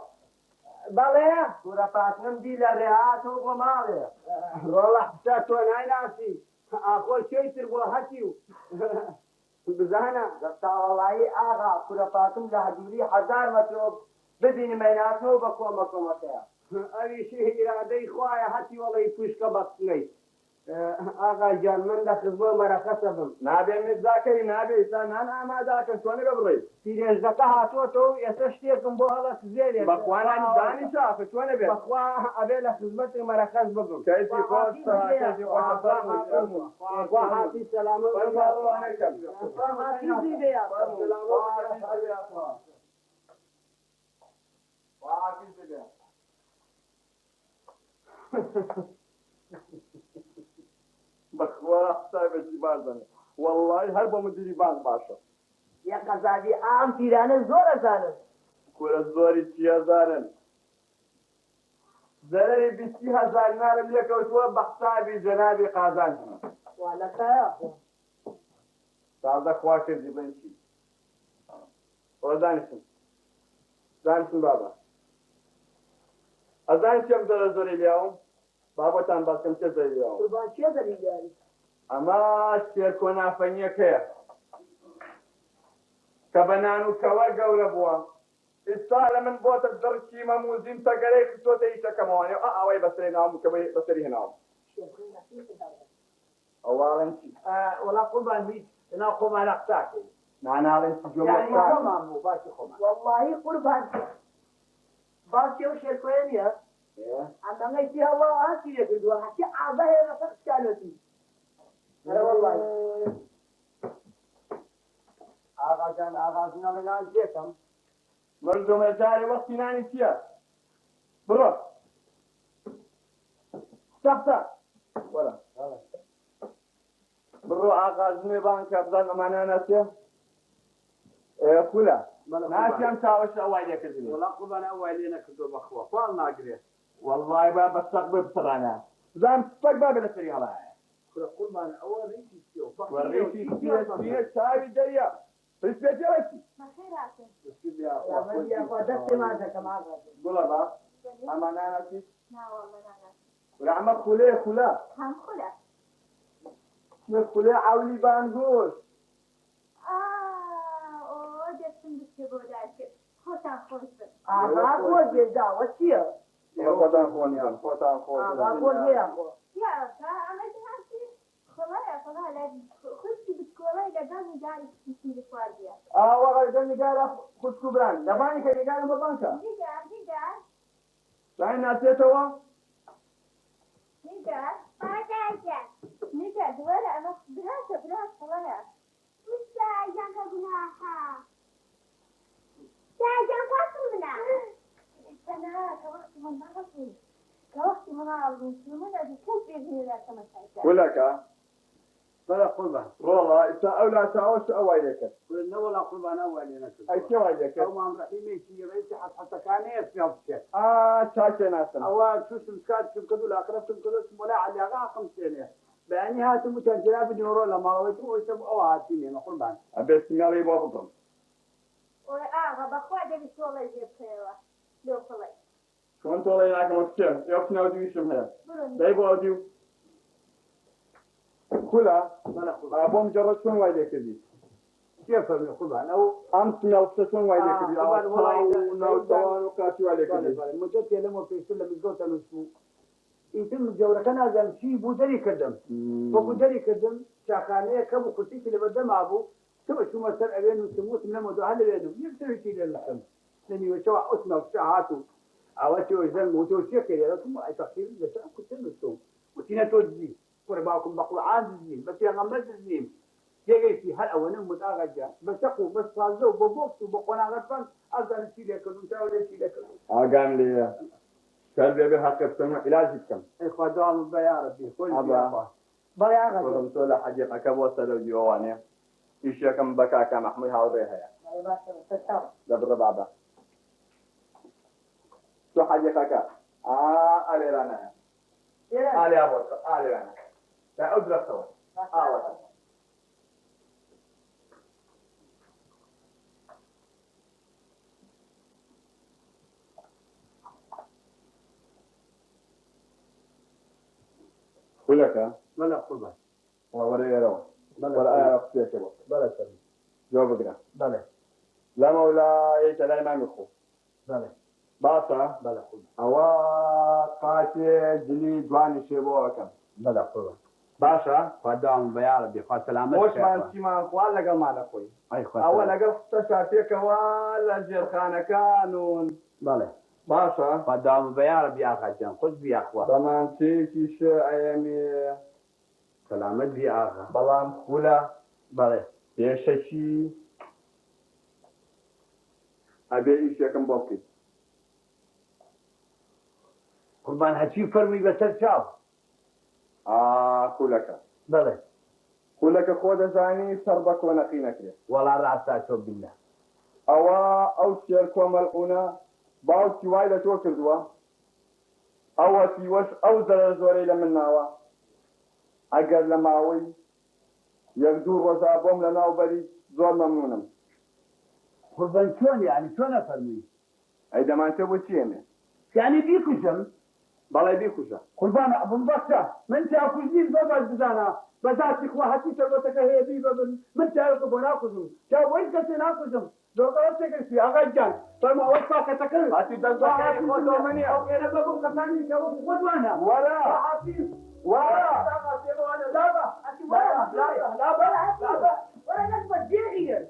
S2: بەڵێ
S1: پورە پاتمن دی لە ڕێهاتەوە بۆ ماڵێ
S2: ڕۆڵە حسا تۆ نایناسی ئاخۆ چێتر بۆ هەتی و بزانە
S1: دەستاوەڵایی ئاغا پورە پاتم لە هەدووری 1000 مەترۆ ببینمەیناتەوە بە کۆمەکەیە
S2: ئەویشی ئیرادەی خوایە هەتی وەڵی پوشکە بەستنەی ئاغا گیان من لە خزمە مەرەخەسە بم
S1: نابێ میرزاکەی نابێ ئێستا نان ئاماداکەن چۆنە بڕێ
S2: پیرێژدەکە هاتوۆتەوە ئێستا شتێکم بۆ هەڵە زێرێ
S1: بەخوانانی دانی چافە چۆنە بێت
S2: بەخوا ئەبێ لە خزمەتی مەرەخەس ببم
S1: کەیفی خۆش کەیفی
S2: خوا هاتی سەلامە
S1: بەخوا حسابێکی بازانێ وەڵڵای هەر بۆ مدیری بانک باشە
S4: یە قەزابی ئام پیرانە زۆرە زانن
S1: کورە زۆری 30,000 زەرەری 20,000 نارم لێکەوتووە بە حسابی جەنابی قازانجی
S4: وا لە کایە
S1: تازە خوا کردی بنچی ئەوە دانیشتم بابا ئەزانی چێم زۆرە زۆری لیاوم بابەتان باسکەم چێ زۆری لیاوم
S4: قوربان چێ دەریداری
S1: ئەمە شێر کۆنافەنیەکەیە کە بە نان و کەوە گەورە بووە ئێستا لە من بۆتە دڕکی مەموزیم تەگەرەی خستۆتە هیچەکەمەوانێ ئەوەی بەسەری ناوم کە بەسەری هێناوم ئەوواڵێن چی
S2: وەڵا قوربان هیچ ناو خۆمانە قساکەی
S1: ناناڵێن چی
S2: خۆمان بوو باسی خۆمان
S4: واللهی قوربان باسی ئەو شێرکۆیە نییە ئەمەی تی هەڵا هاتی لێ کردووە هەتی ئازا هەیە لەسەر شکالەتی ئەرە واللهی
S1: ئاغاجان ئاغازنە لەنان دێکەم مردمە جارێ وەختی نانی چییە بڕۆ سەختە وەرە بڕۆ ئاغازنێ بانکە بزان ئەمانە چێ خولە ناچێم چاوەش ئەوای لێکردنی
S2: وەڵا قوربانە ئەوای لێ نەکردو بەخوا خۆڵ ناگرێت
S1: والله با بەسەق بپڕانە بزان سپەک با بێ لەسەری هەڵایە
S2: قوربانە ئەوە ڕیتی چیە و
S1: وەڕێکی پێ چاوی دەریە پرسپێتەوەکی
S5: بەخێر هاتن
S4: یاخوا دەستی مان دەکەم ئاغا
S1: گوڵە با ئەمانانەتی
S5: ناوەڵە نانە
S1: ورعمە خولەیە خولە
S5: هەم خولە
S1: خولێ عولی بانگۆش
S5: ئۆ دەستم بچێ بۆ داکرد خۆتان خۆش بن
S4: ئاغا بۆ دێداوە چییە
S1: خۆتان خۆنیان خۆتان
S4: ئاغا بۆ دێیان بۆ
S5: یاکە ئەمە هاتی خۆڵایە خۆڵا لە خوشتی بچکۆڵی لەگەڵ نگاری سیری خواردیە
S1: ئاوەغەردە نگارە خوشک و بران دەبانی کە نگارە بە بانکە
S5: نیگار
S1: لای ناچێتەوە
S5: نیگار نیگار دووەرە ئەمە براسە براس خۆڵایە وشتا جانکە گوناها جان کاتم منە سەنا کە وەختی من نەغەفی کە وەختی من ئاڵوی من ئەدی کەس بێزنی لە تەمەشاکە
S1: خولەکە
S2: بەڵە قوربان
S1: ڕۆڵە ئیستا ئەو لا چاوەش ئەوای لێکرد
S2: نەوەڵا قوربانە ئەوای لێ نەکرد
S1: ئەی چێوای لێکرد
S2: ئەومان ڕەحیمێکی ڕێکی حەسەکانەیە پێ بکێت
S1: چاکێ ناسن
S2: ئەوە تووشم کاتم کردو لە ئاخرەتم کردم ولا علیاغا حەقم سێنێ بەیانی هاتم وتیان جرا بنیۆڕۆ لە ماڵەوەی ئەوەی ئەوە هاتی لێمە قوربان
S1: ئەبێ سمیاڵی بۆ بکەم
S5: ئۆی ئاغا بەخوا دەبی تۆڵی لێ بکەیەوە لێو فڵی
S1: چۆن تۆڵی ناکەمە بچێ یۆکنەوە دویشم هەیە دەی بۆ ئەو دیو خولە بۆم جەڕە چۆن وای لێکردی
S2: چێ فەرمی قوربان ئەو
S1: ئەم سمیاڵ قسە چۆن وای لێکردی ناوتەوان و کاتی وای لێکردی
S2: مدت لەمە پێشتر لە مزگەوتە نووسبوو ئیتر جەورەکە نازانم چی بوو دەری کردم وەکو دەری کردم چاخانەیە کەم و قورسێکی لەبەردەما بوو تۆ چوومە سەر ئەوێ نووسم وتم لەمە دوو هەر لەوێنم یەک سەرێکی لێ نووسم لە نیوەشەوە ئەوسمە قسە هاتوو ئەوە تۆ زەن وتۆ چێکە لێرەکم ئەی فەقیر لەسەر کوتە نووسم وتینە تۆ دزی وەرە باوکم بە قورعان دزنیم بە پێغەمبەر دزنیم تێگەیشتی هەر ئەوەنە مداغەجا بە شەق و بە سازە و بە بۆکس و بە قۆناغەتفان ئازانم چی لێکردم چاو لێکی لێکردم
S1: ئاگام لێە کار بێبێ حەقەتەمە علاجی بکەم
S2: خوا دوام بە یا ڕەبی خۆی
S4: بەڵێ ئاغا
S1: بڕم تۆ لە حەدیقەکە بۆ سەرەو دیوەوانێ ئیشەکەم بە کاکە مەحموود هاوڕێ هەیە لە بڕە بابە تۆ حەدیقەکە ئالێرانەیە ئالیا بۆتە ئالێرانە لا ئەو درەختەوە ئاوەتە ولك
S3: بلا قربان
S1: ولا يروا ولا أنا أختي كبر
S3: بلا سلام
S1: جواب قرا
S3: بلا
S1: لا مولاي تلا ما مخو
S3: بلا
S1: باصا
S3: بلا قربان
S1: أوا قاتل جلي جواني شيبو كم
S3: بلا قربان
S1: باشا
S3: خدام بيا ربي خا سلامت
S1: موش ما انتي ما قوال لقى ما نخوي
S3: اي خا
S1: أول لقى تشاتيك ولا جير خانة كانون
S3: بلا
S1: باشا
S3: خدام بيا ربي يا خجان خذ بيا اخوة
S1: ضمان تيكي شو أيامي
S3: سلامت بيا اخا
S1: بلام خولا
S3: بلا
S1: يششي أبي إيش يكمل بوكي
S3: قربان هاتشي فرمي بسر شاف
S1: كلك
S3: بلا
S1: كلك خود زاني سربك ونقينك
S3: والله راسا شوف بالله
S1: أو شيرك وملعونة باوتي وايلة توكردوا أو في وش أو زر زوري لمناوا أجر لماوي يقدور وزابهم لنا وبري زور ممنونم
S3: قربان شلون يعني شلون افرمي
S1: أيدا ما أنت بوتيني
S3: يعني بيكو جم
S1: بلا بيكوشا
S3: قربان ابو بكر من تاكل جيل بابا زدانا بذات اخواتي تبتك هي بي بابا من تاكل بناكل جاو وين كناكل لو قلت في اغجان فما وصاك تكل
S1: هاتي دزاك خودو مني
S3: او انا بابا كمان جاو ودوانا
S1: ولا
S3: حافظ
S1: ولا
S5: ولا نسبة جيغير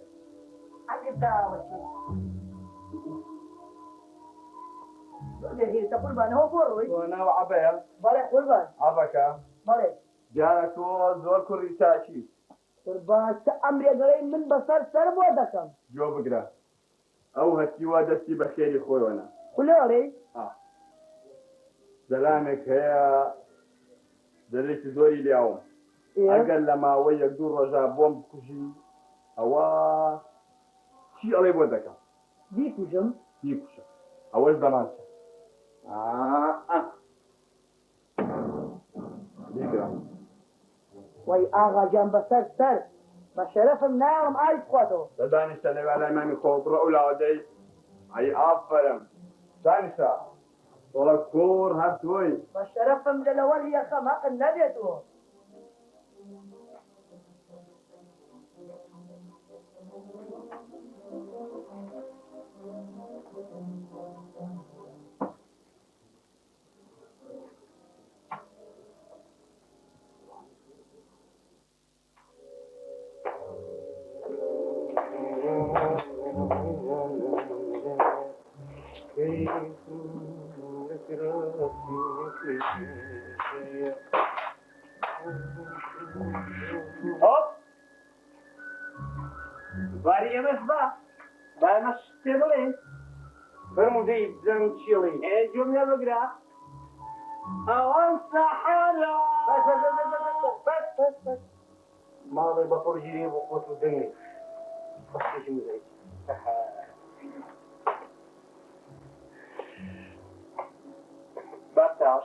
S5: عجب دعوة هي قربان هو بوروي
S1: وانا وعبيل
S5: بلا قربان
S1: عبكا
S5: بلا
S1: جانا تو زور كوري تاكي
S5: قربان أمري قريب من بصر سرب ودكم
S1: جو بقرا او هتي وادتي بخير خوي وانا
S5: كلوري
S1: سلامك هي دليك زوري اليوم اقل لما ويا دور رجا بوم كوشي اوا شي علي بودك
S5: ديكو جم
S1: يكوشا اول زمان بقرا
S5: وي آغا جنب بصر سر بشرف مناهم آي خواته
S1: دانش تلعب على امامي خبر اولادي اي افرم سانسا والله كور هاتوي
S5: بشرف من الأول هي خمق النبيتو
S3: هوب باري مسبا بارمش تبلي فرمودي زم تشيلي ايه جملة بقرا اوان صحارى بس ماضي بطل جيري بقوت الدنيا بس ايش مزعج بطاش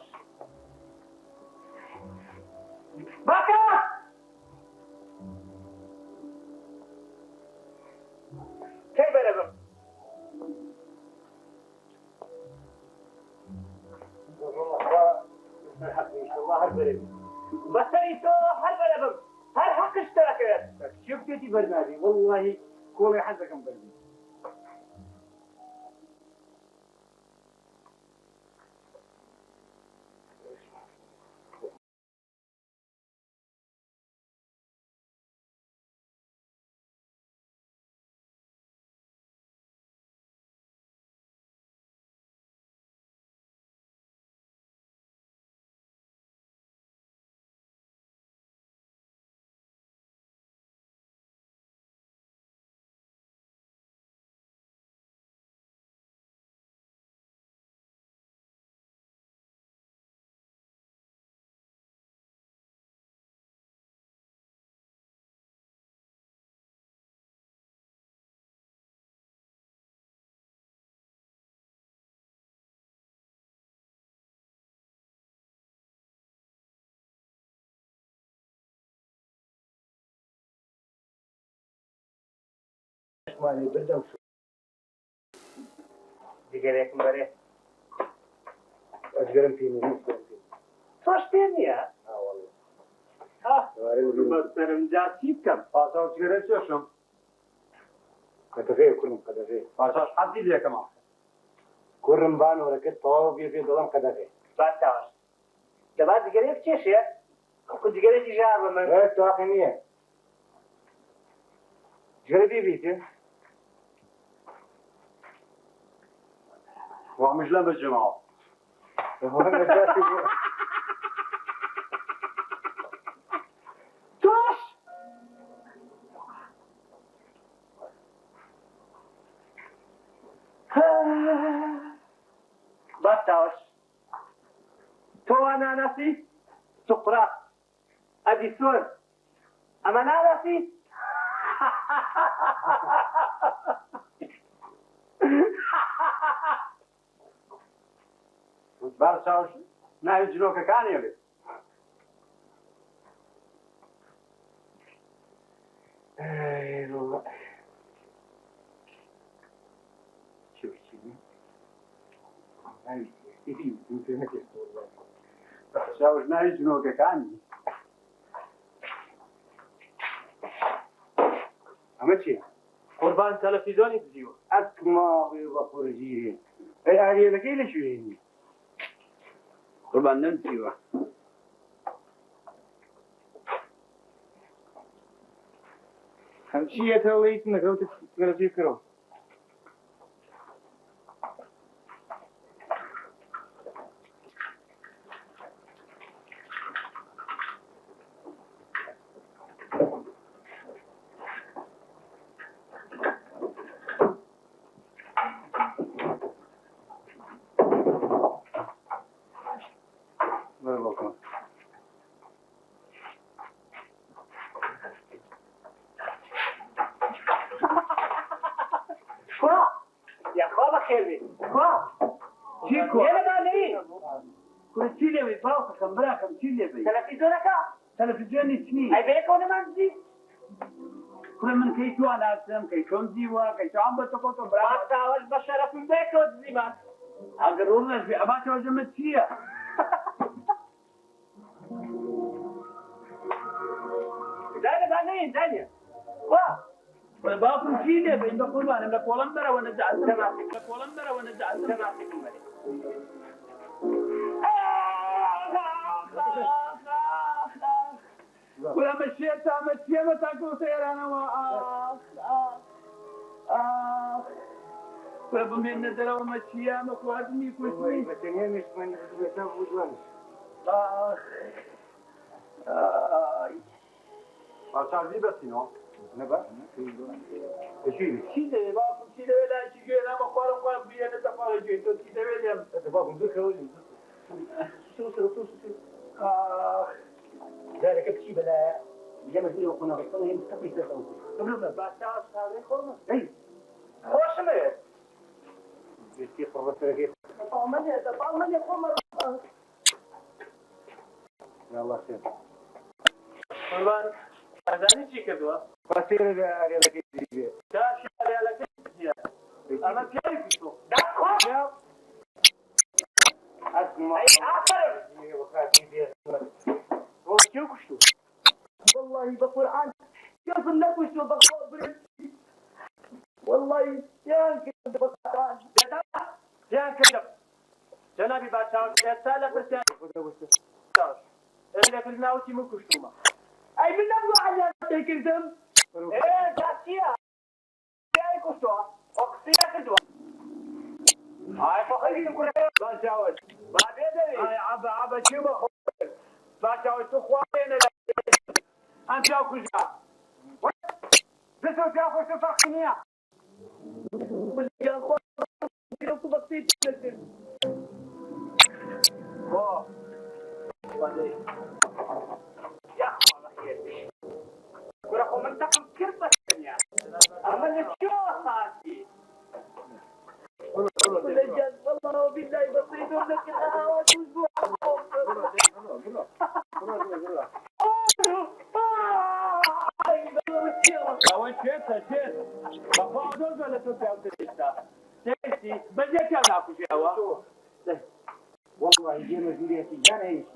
S3: بكا كيف بلبم الله هالبلبم بسريتو هالبلبم هالحق اشتركت شفتي برنامجي والله كوري حزكم برنامجي واني بدهم شو دقيقة مباراه أشجرم فيني صوش تاني يا والله بەسەرنجاتی بکەم
S1: پاساوچێرە چێشم قەدەغێ کوڕم قەدەغێ
S3: پاشاش حەزی لێکەمە
S1: کوڕم بانۆرەکەت تەواو بێ بێ دەڵم قەدەغێ
S4: باشتاش دەبا جگەرێ بچێشێ خۆ جگەرێکی ژار بە من
S1: تاقی نییە جگەرە بێبیتێ
S3: وامش لە بەجماوە
S4: توش باشتاش تۆ ناناسی سوقرا ئەدیسۆن ئەمە ناناسی
S3: بارچاوش ناوی جلۆکەکانیە بێت بارچاوش ناوی جلۆکەکانی
S1: ئەمە چیە
S4: قوربان تەلەڤیزۆنی دزیوە
S1: ئەکماڵی بە قورژیرێ ئەی ئاریەکەی لە شوێنی
S3: قوربان نەمچیوە
S1: هەمچیەکەوە هیچ نەکەوتە گەرەفی کڕەوە
S4: یاخوا بەخێر بێ
S3: چی لێوێ باوکەکەم براکەم چی لێبێ
S4: تەلەڤیزۆنەکە
S3: تەلەڤیزیۆنی چنی
S4: ئەی بێکەوە نەمانزی
S3: کوڕە من کەی توان ناسم کەی تۆم دیوە کەی توان بە تۆکۆتۆ برا
S4: باشتاوەش بە شەرەفم بێکەوە دزیمان
S3: ئەگەر ڕوو نەژێ ئەما تۆژەمە چییە
S4: دانێ دانێ وا
S3: باوکم چی لێبێ بە قوربانم لە کۆڵم بەرەوە نەجعلم لە کۆڵم بەرەوە نەجعلم ولا مشيت مشيت تاكل سيرانه فبمن ندرو مشيا مكوادني كوشني
S1: بەتەنیا مێشمانی بێتە بوجوانش
S3: باشازی بسینۆ
S1: نەبا
S3: چی دەوێ باوکم چی دەوێ لای چی گوێ نامە خوارم خوارم بێنە تەپاڵە گوێ تۆ چی دەوێ لێم
S1: باوکم دوکەوەی ذلك بشي بلا لما تقول وقنا غصنا هي مستقبل تسوي
S3: قبل باشاش هذا خرمه
S1: اي
S4: خۆش مێت
S1: بيستي خربت لك
S4: دەپاڵمەنێ خۆمە
S1: يا الله خير
S3: قوربان ئەزانی چی کردووە
S1: بصير يا لك دي
S3: داشی ئەلەکە چییە ئەمە پیاوێکی تۆ
S4: داخۆش
S1: اسمع
S4: ئەی ئافرم
S1: وخاتي بيه
S4: ڕۆژکێ کوشتو والله بقرآن كيفن نكشتو بقرآن والله يان كده بقرآن
S3: جان كردم جنابی باشاش ئێستا لە پرسیان لە کردناوتی من کوشتومە
S4: أي من نبغى على تكلم إيه جاتيا جاي كشتو أقصيها كدوا هاي فخلي كل
S3: باشاوش
S4: بعدين
S3: هاي عبا چی بخور باشاوش تو خوارێنە ئەم پیاو کوژا بسۆ پیا خۆشە فەخت نییە
S4: والله وبالله بصير لك القهوة اسبوع
S3: ئەوە شێتە شێت بەخوا دۆزە لە تۆ پیاوترێکتا شێتی بەجێ پیا ناکوژێەوە
S1: والله يجينا جوريتي جانا ايش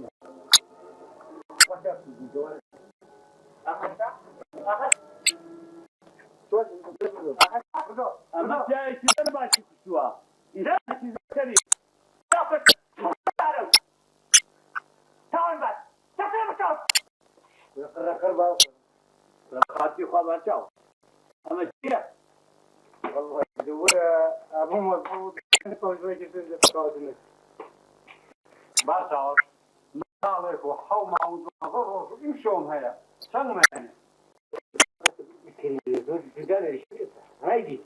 S3: بچاو اما چیه
S1: والله دوره ابو مضبوط فوزوي جدا قادم
S3: باشا مالك وحومه وضرر يمشون هيا شنو يعني
S1: يمكن يقول جدار هايدي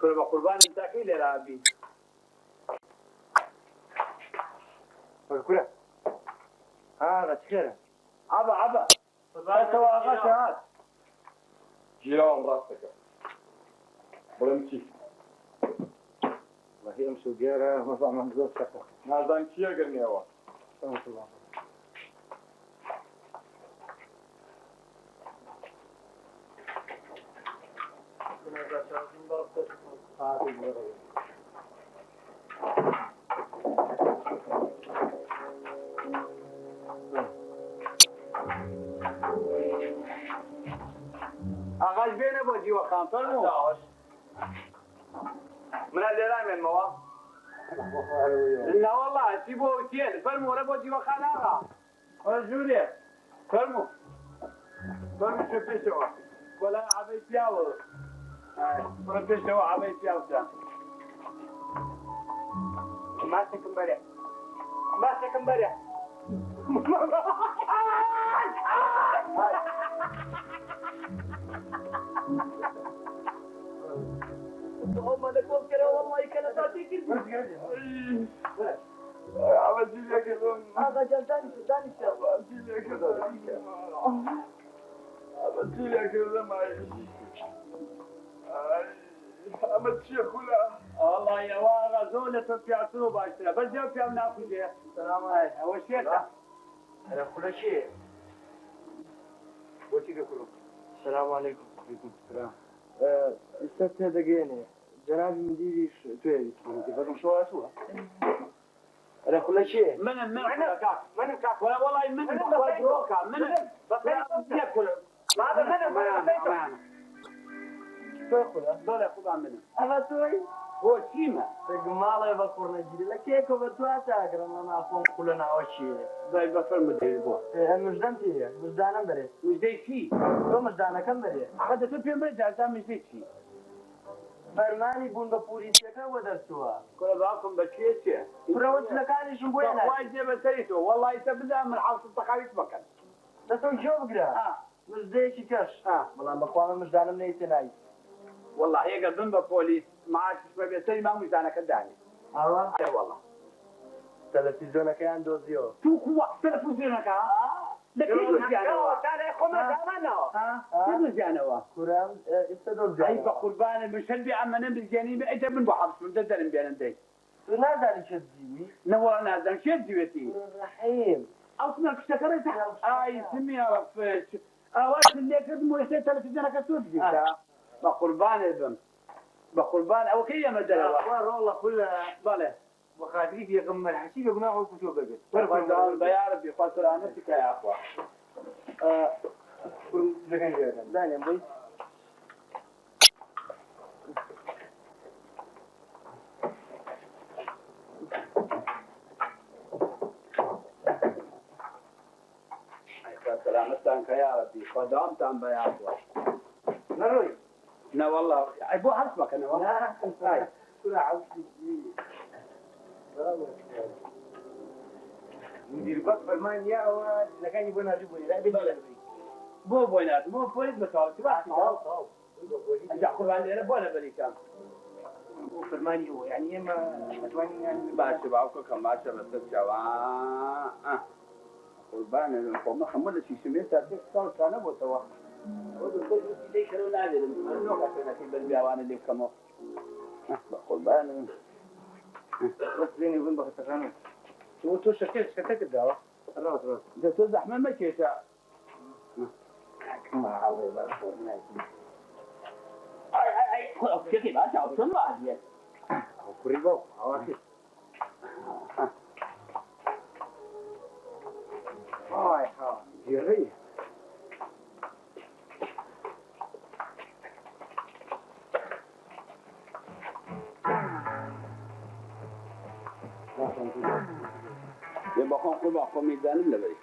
S3: كل قربان التاكيل يا ربي
S1: كله هذا خير
S3: عبا سوى غشات
S1: جيران راسك برمتي والله امشي جيره ما فهم مزوج شكل
S3: نازان كيا قرني هو
S1: سلام الله
S3: اغاز بينه بوجي وخام فرمو من اللي من موا لا والله سيبوه وتيل فرمو ولا بوجي وخان اغا رجولي فرمو شو بيسوا ولا عبيت ياو ولا بيسوا عبيت ياو
S1: ماسك مبارح
S4: هم لكم كده والله كان تعطيك
S3: عملت لي كذا
S4: هذا جلدان
S3: عملت لي كذا معي عملت شيء كلها والله يا واغا زولة في عصرو باشترا بس جاء في أمنا أخوجي السلام عليكم أول شيء
S1: أنا كل شيء وشي كله السلام عليكم وعليكم السلام استاذ دقيقة جناب مديري توي فاهم شو اسوى أنا كل شيء
S3: من كاك ولا والله من كاك من بس ياكل
S4: هذا
S3: دول ياخذ منه
S4: أنا توي
S3: هو شيمة
S4: ما يبقى نجري لك كيف بتوع تاجر أنا أفهم كلنا وشيء
S3: زي بفر مدير بو
S4: مش دانتي مش دانا بري
S3: مش دي شيء
S4: تو مش دانا كم بري
S3: هذا تبي مرجع ده مش دي شيء
S4: برماني بون بوريسيا كم ودرتوا
S3: كل باكم بشيء
S4: فروت لكاني شو بوينا
S3: وايد زي ما سريته والله يتبدا من حاصل التقارير مكان
S4: ده تو شو بقرا مش ديش كاش والله بقوام مش دانا نيتناي
S3: والله هي قلبن ببوليس معاك شوي بيسري ما مش انا كداني
S4: الله
S3: اي والله
S4: تلفزيونك كان دوزيو
S3: شو هو تلفزيونك لكن جانا
S4: كان يخون زمانه
S3: كيف جانا
S4: كرام استدل
S3: اي
S4: جانا
S3: بقربان مشل بعمنا بالجنيب اجى من بحبس من ددر بين عندي
S4: نازل شديوي
S3: نورنا زين شد جوتي
S4: الرحيم
S3: اصلا افتكرت اي سمي عرفت اوقات اللي قدموا يصير تلفزيونك اسود جيتا بقربان ابن بقربان او كي مدرسه
S1: والله كلها
S3: بله
S1: وخاتري في قمة الحسيب يقول هو كتب بقى
S3: فرق بيعرف يفسر عن نفسك يا اخوة
S1: كل زكان جانا
S4: داني بوي
S3: سلامتك يا ربي قدامت عن بيا اخوة
S1: نروي
S3: لا والله ابو حسبك انا والله
S1: لا كل عاوز مدير بس فرمان يا هو زكان يبون هجيبوا لا بدي
S3: مو بوينات مو بوينات بتاعه تبع اجا قربان لي بولا بريكان
S1: وفرماني هو يعني ما اتواني يعني
S3: باشا باوكو كما شبت الجوان قربان القوم خمد شي سميت تاك صار كان ابو توا ودول دي كانوا نادر انه كان في بالبيوان اللي كانوا قربان
S1: بس زين يقول بقى تكانو
S3: تو شكلت الدواء
S1: راس
S3: ده تزح من مكيتا
S1: ما عاوز بقى
S3: اي كيف بقى اوصل له عادي
S1: قريبه عواكب هاي ها جري
S3: يبقى خون قربا قومي دانم لبريك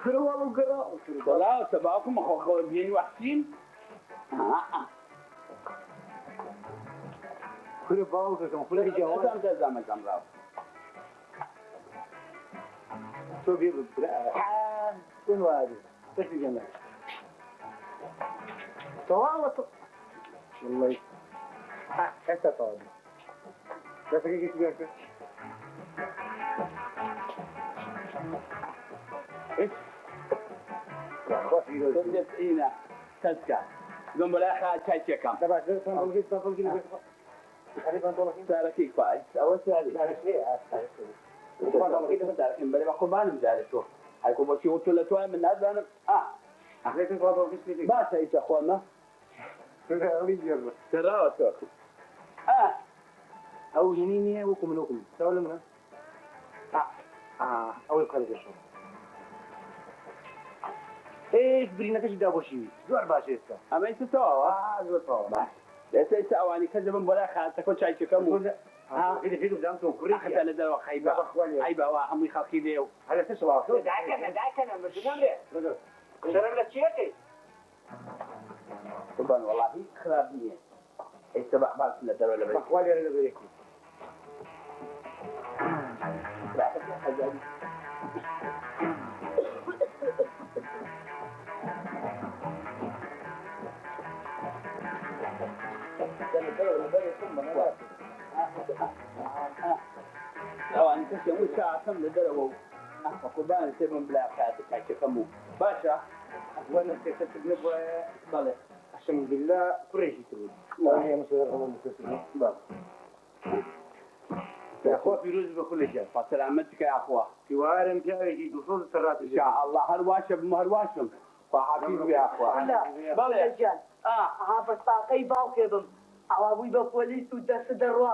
S2: كروا وقرا
S3: والله تبعكم أخو بيني وحسين
S2: كروا باوكم كل جواب
S3: أنت زعما كم
S2: شو بيبغى شنو هذا كيف الجمال والله والله انت طالب بس كيف تبيك ايش يا اخوي
S3: تبدأ هنا تذكر قم بالآخر تايتي كم
S2: تبع بنطلون هذه بنطلون
S3: تاركيك فايز أول سؤال لكن بل بقول ما نمزح شو هيكون بشي وصل لتوه من هذا أنا
S2: لكن بنطلون كيف تبيك
S3: ما شيء أخوانا ترى
S2: او ينيني وكم سوالف منها اول خارج الشغل ايش برينا كش دابو شيء زور باشي اسكا
S3: أما أنت سوا
S2: زور طاوة
S3: ليس يسوى يعني كذا من بلا خالد تكون شيء كم
S2: كده في قدامكم كوريا
S3: حتى لدى خيبة خيبة وهم يخلقي ديو
S2: هذا تسوى
S4: دعك أنا مش نمرة شرب لك شيء
S3: طبعا والله خرابية السبع باس لدى ولا بس
S2: اخوالي انا بريكم
S3: لا حاجة لو أنت تسوي ساعة كم لدرجة فقبان سيبهم بلا خاتك هاي كمو باشا
S2: وانا كتبت نبغى
S3: ضل
S2: عشان بالله كوريجي تقول لا هي مش غير هم
S3: ضل
S2: يا اخوة فيروز بكل شيء
S3: فسلامتك يا أخوة
S2: في وارم جاي دخول الترات
S3: إن شاء الله هرواشب مهرواشم فحافظ يا أخوة
S4: لا
S3: ضل
S4: رجال هذا الطاقي باوكيبم عوابي بقوليس ودرس دروا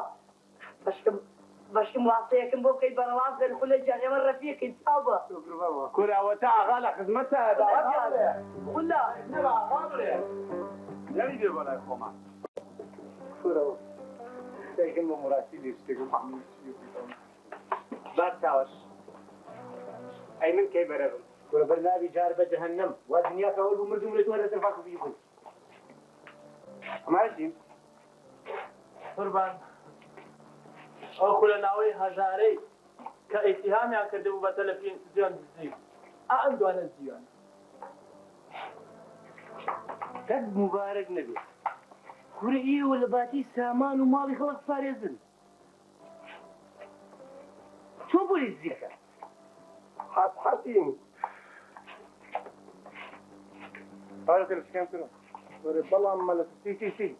S4: باش معطيكم بوكي برواز الكل جاني من رفيقي تابا
S3: كرة وتاع غلا خدمتها
S4: رجال ولا
S3: نبع غابرة يجي ولا يخوما
S2: كورة تاكل مراسيل يشتغل محمد
S3: بعد تاوش
S2: أي من كي برغم كورة برنامج جاربة جهنم والدنيا كأول بمرجم اللي تولد الفاق فيكم ماشي
S6: قربان أو خلناوي هزاري كاتهام يكذبوا بتلفين زيان زيو عنده أنا زيان
S2: قد مبارك نبي كورة إيه ولا باتي سامان ومالي خلق فارزن شو بولي الزيكا
S3: حسين
S2: قالت لك كم كنا
S3: والله أما
S2: سي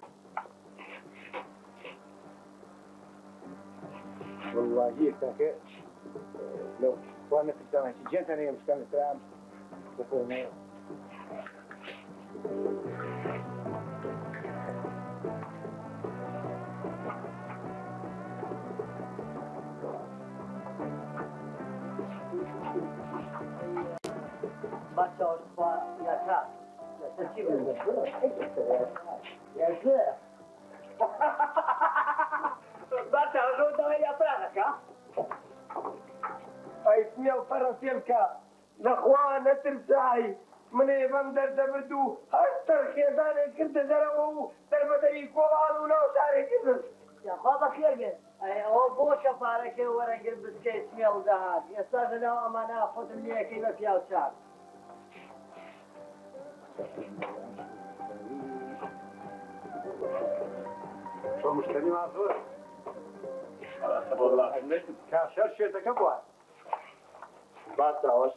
S2: والله هيك لو وانا في السماء جيت انا مش كان السلام بقولنا
S4: باشا وصفا يا شاب يا شيخ باشا الروضة هي فرانك ها
S3: اسمي الفرنسيلكا الاخوان الترساي من يفهم درد بدو هستر خيزاني كنت زرعو دربدي كوال ولا شاري كذا
S4: يا خابا خير هو بوش فارك ورق البسكيت اسمي الذهب يا استاذ انا امانه اخذ لي كيف يا شاب
S2: شو مشكلة مع زور والله كاشر شيء تكبر بس عوش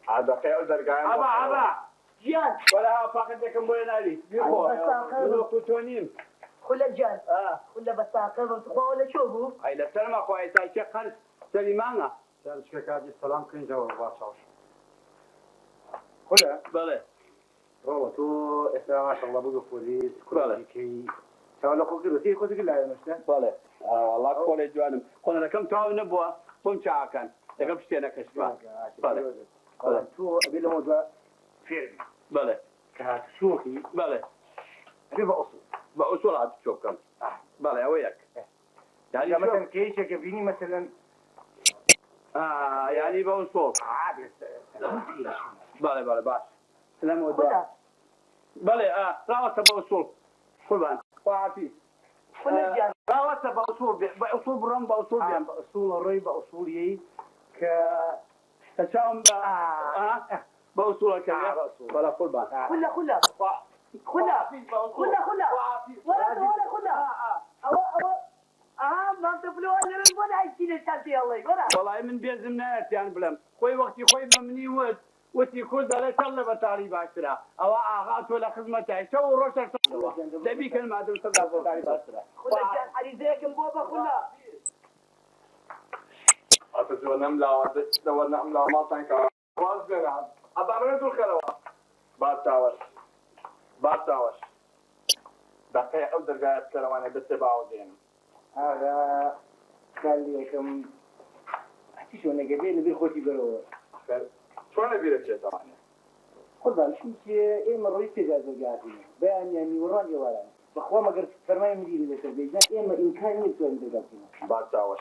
S2: هذا خير درجة
S3: أبا
S4: جان
S3: ولا فاقدك مبين علي بيخو كنتونين
S4: خلا جان خلا بساقه وتخوا ولا شوفوا
S3: هاي لسلمة كويس هاي شيخ خالد سليمانا
S2: سألت شو كاجي السلام كين جواب باش عوش خلا
S3: بله
S2: والله تو إسلام ما شاء الله بقى فوليس
S3: بله.
S2: كل كي سوى لك كل شيء كل كل لا مشتى
S3: بله والله كل جوانب قلنا لكم تعاون نبوة بمشى كان لكم شتينا كشفا بله
S2: بله تو أبي له موضوع فيرمي
S3: بله
S2: كهات شوكي
S3: بله
S2: أبي بأصل
S3: بأصول عاد تشوفكم بله وياك يعني
S2: مثلا
S3: شوف
S2: كيشة كفيني مثلا
S3: يعني بأصول
S2: عادي
S3: بله بله باش سلام و دعا بله راوته بأصول قربان وعافي راوته بأصول برام بأصول بيان
S1: بأصول الري بأصولي
S3: تشاؤم بأصول كذا ولا قربان
S4: خلا ما تفلو انا ولا عايشين التالتي الله ولا
S3: والله من بيزمنا يعني بلم خوي وقتي خوي ممني ود وتي كود على شغله بتاري باشرا او اغات ولا خدمته شو روشر دبي كلمه عدم صدق بتاري باشرا
S4: خلا جان حريزيك مبوبا خلا
S7: أتجو نملا ودوا نملا ما تنكر وازنا أبغى ندخل خلوا باتاوش دقيقة أو درجات كلامنا بتبعوا زين
S1: هذا قال لكم شو أنا قبل بيخوتي برو
S7: شو نبي شيء طبعا
S1: خذ شو إيه مرة يتجاوز جاتي بيان يعني وراني ولا بخوا ما قدرت فرماي مديري لتربية إيه ما إمكانية تسوي دجاجنا
S7: باتاوش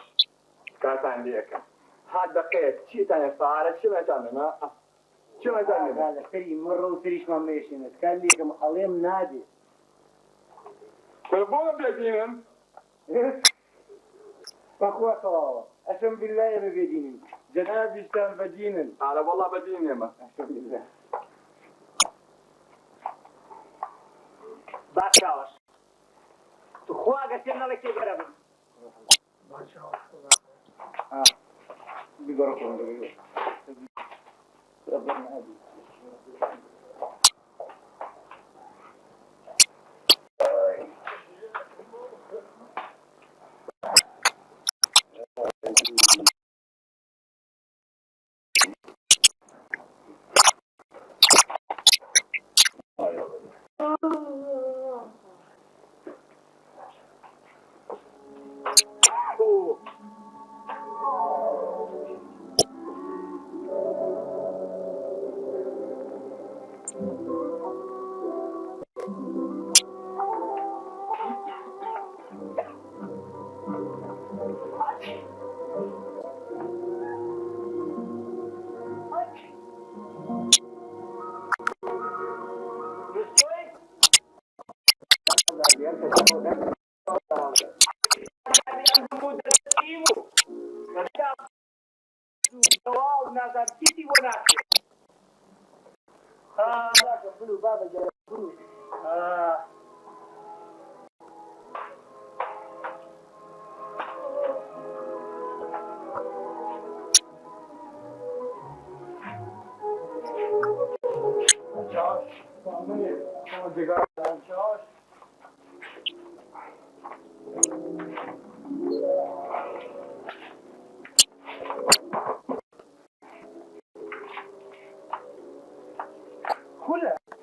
S7: كاس عندي أكم هذا دقيقة شيء ثاني صار شو ما تعملنا شو ما تعملنا
S1: هذا تري مرة وتريش ما ماشيين قال لكم عليهم نادي
S7: كلهم بيجينهم
S1: بخوا صلاة أسم بالله يا بجدين جناب يستان بجين
S7: على والله بدين يا ما
S1: أسم بالله
S2: باشاوش تخوا قتلنا لك يقرب
S1: بيقرقون بيقرقون ربنا أبي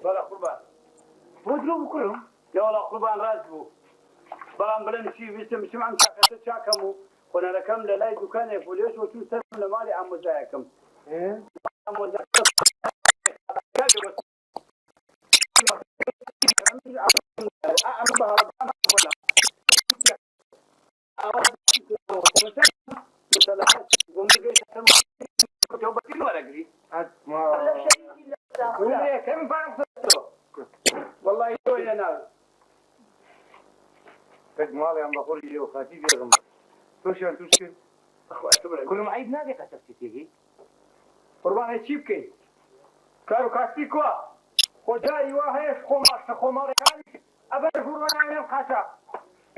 S3: بلا قربان
S1: ودلو كلهم
S3: يا ولا قربان رازبو بلان بلن شي بيسم شمع مساكة شاكمو قلنا لكم لا دكان يفوليش وشو سلم لمالي عم مزايكم
S1: إيه
S3: عم مزايكم كم فانصته والله يوي انا
S1: قد مالي عم بقول لي وخاتي بيرغم توشن كل ما عيد نادي قتلت تيجي
S3: قربان تشيبكي كارو كاستيكوا خجاري واهيش خمار كاني أبدا قربان عين القاشا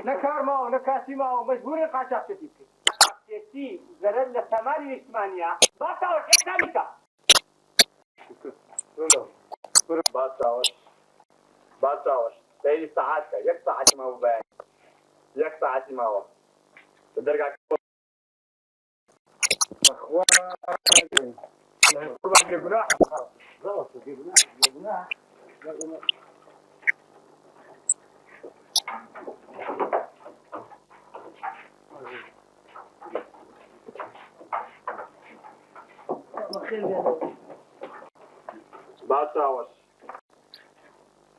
S3: نكار ماو نكاسي ماو مجبور القاشا تشيبكي
S2: تي زرد لثمانية ثمانية باشاوش إحسانيكا
S7: باتاوش تاني ساعات يك ساعة ما هو باين يك ساعة ما هو تدرج
S1: أخوان
S3: قربان الجناح
S1: غلط جبناه
S7: باتاوش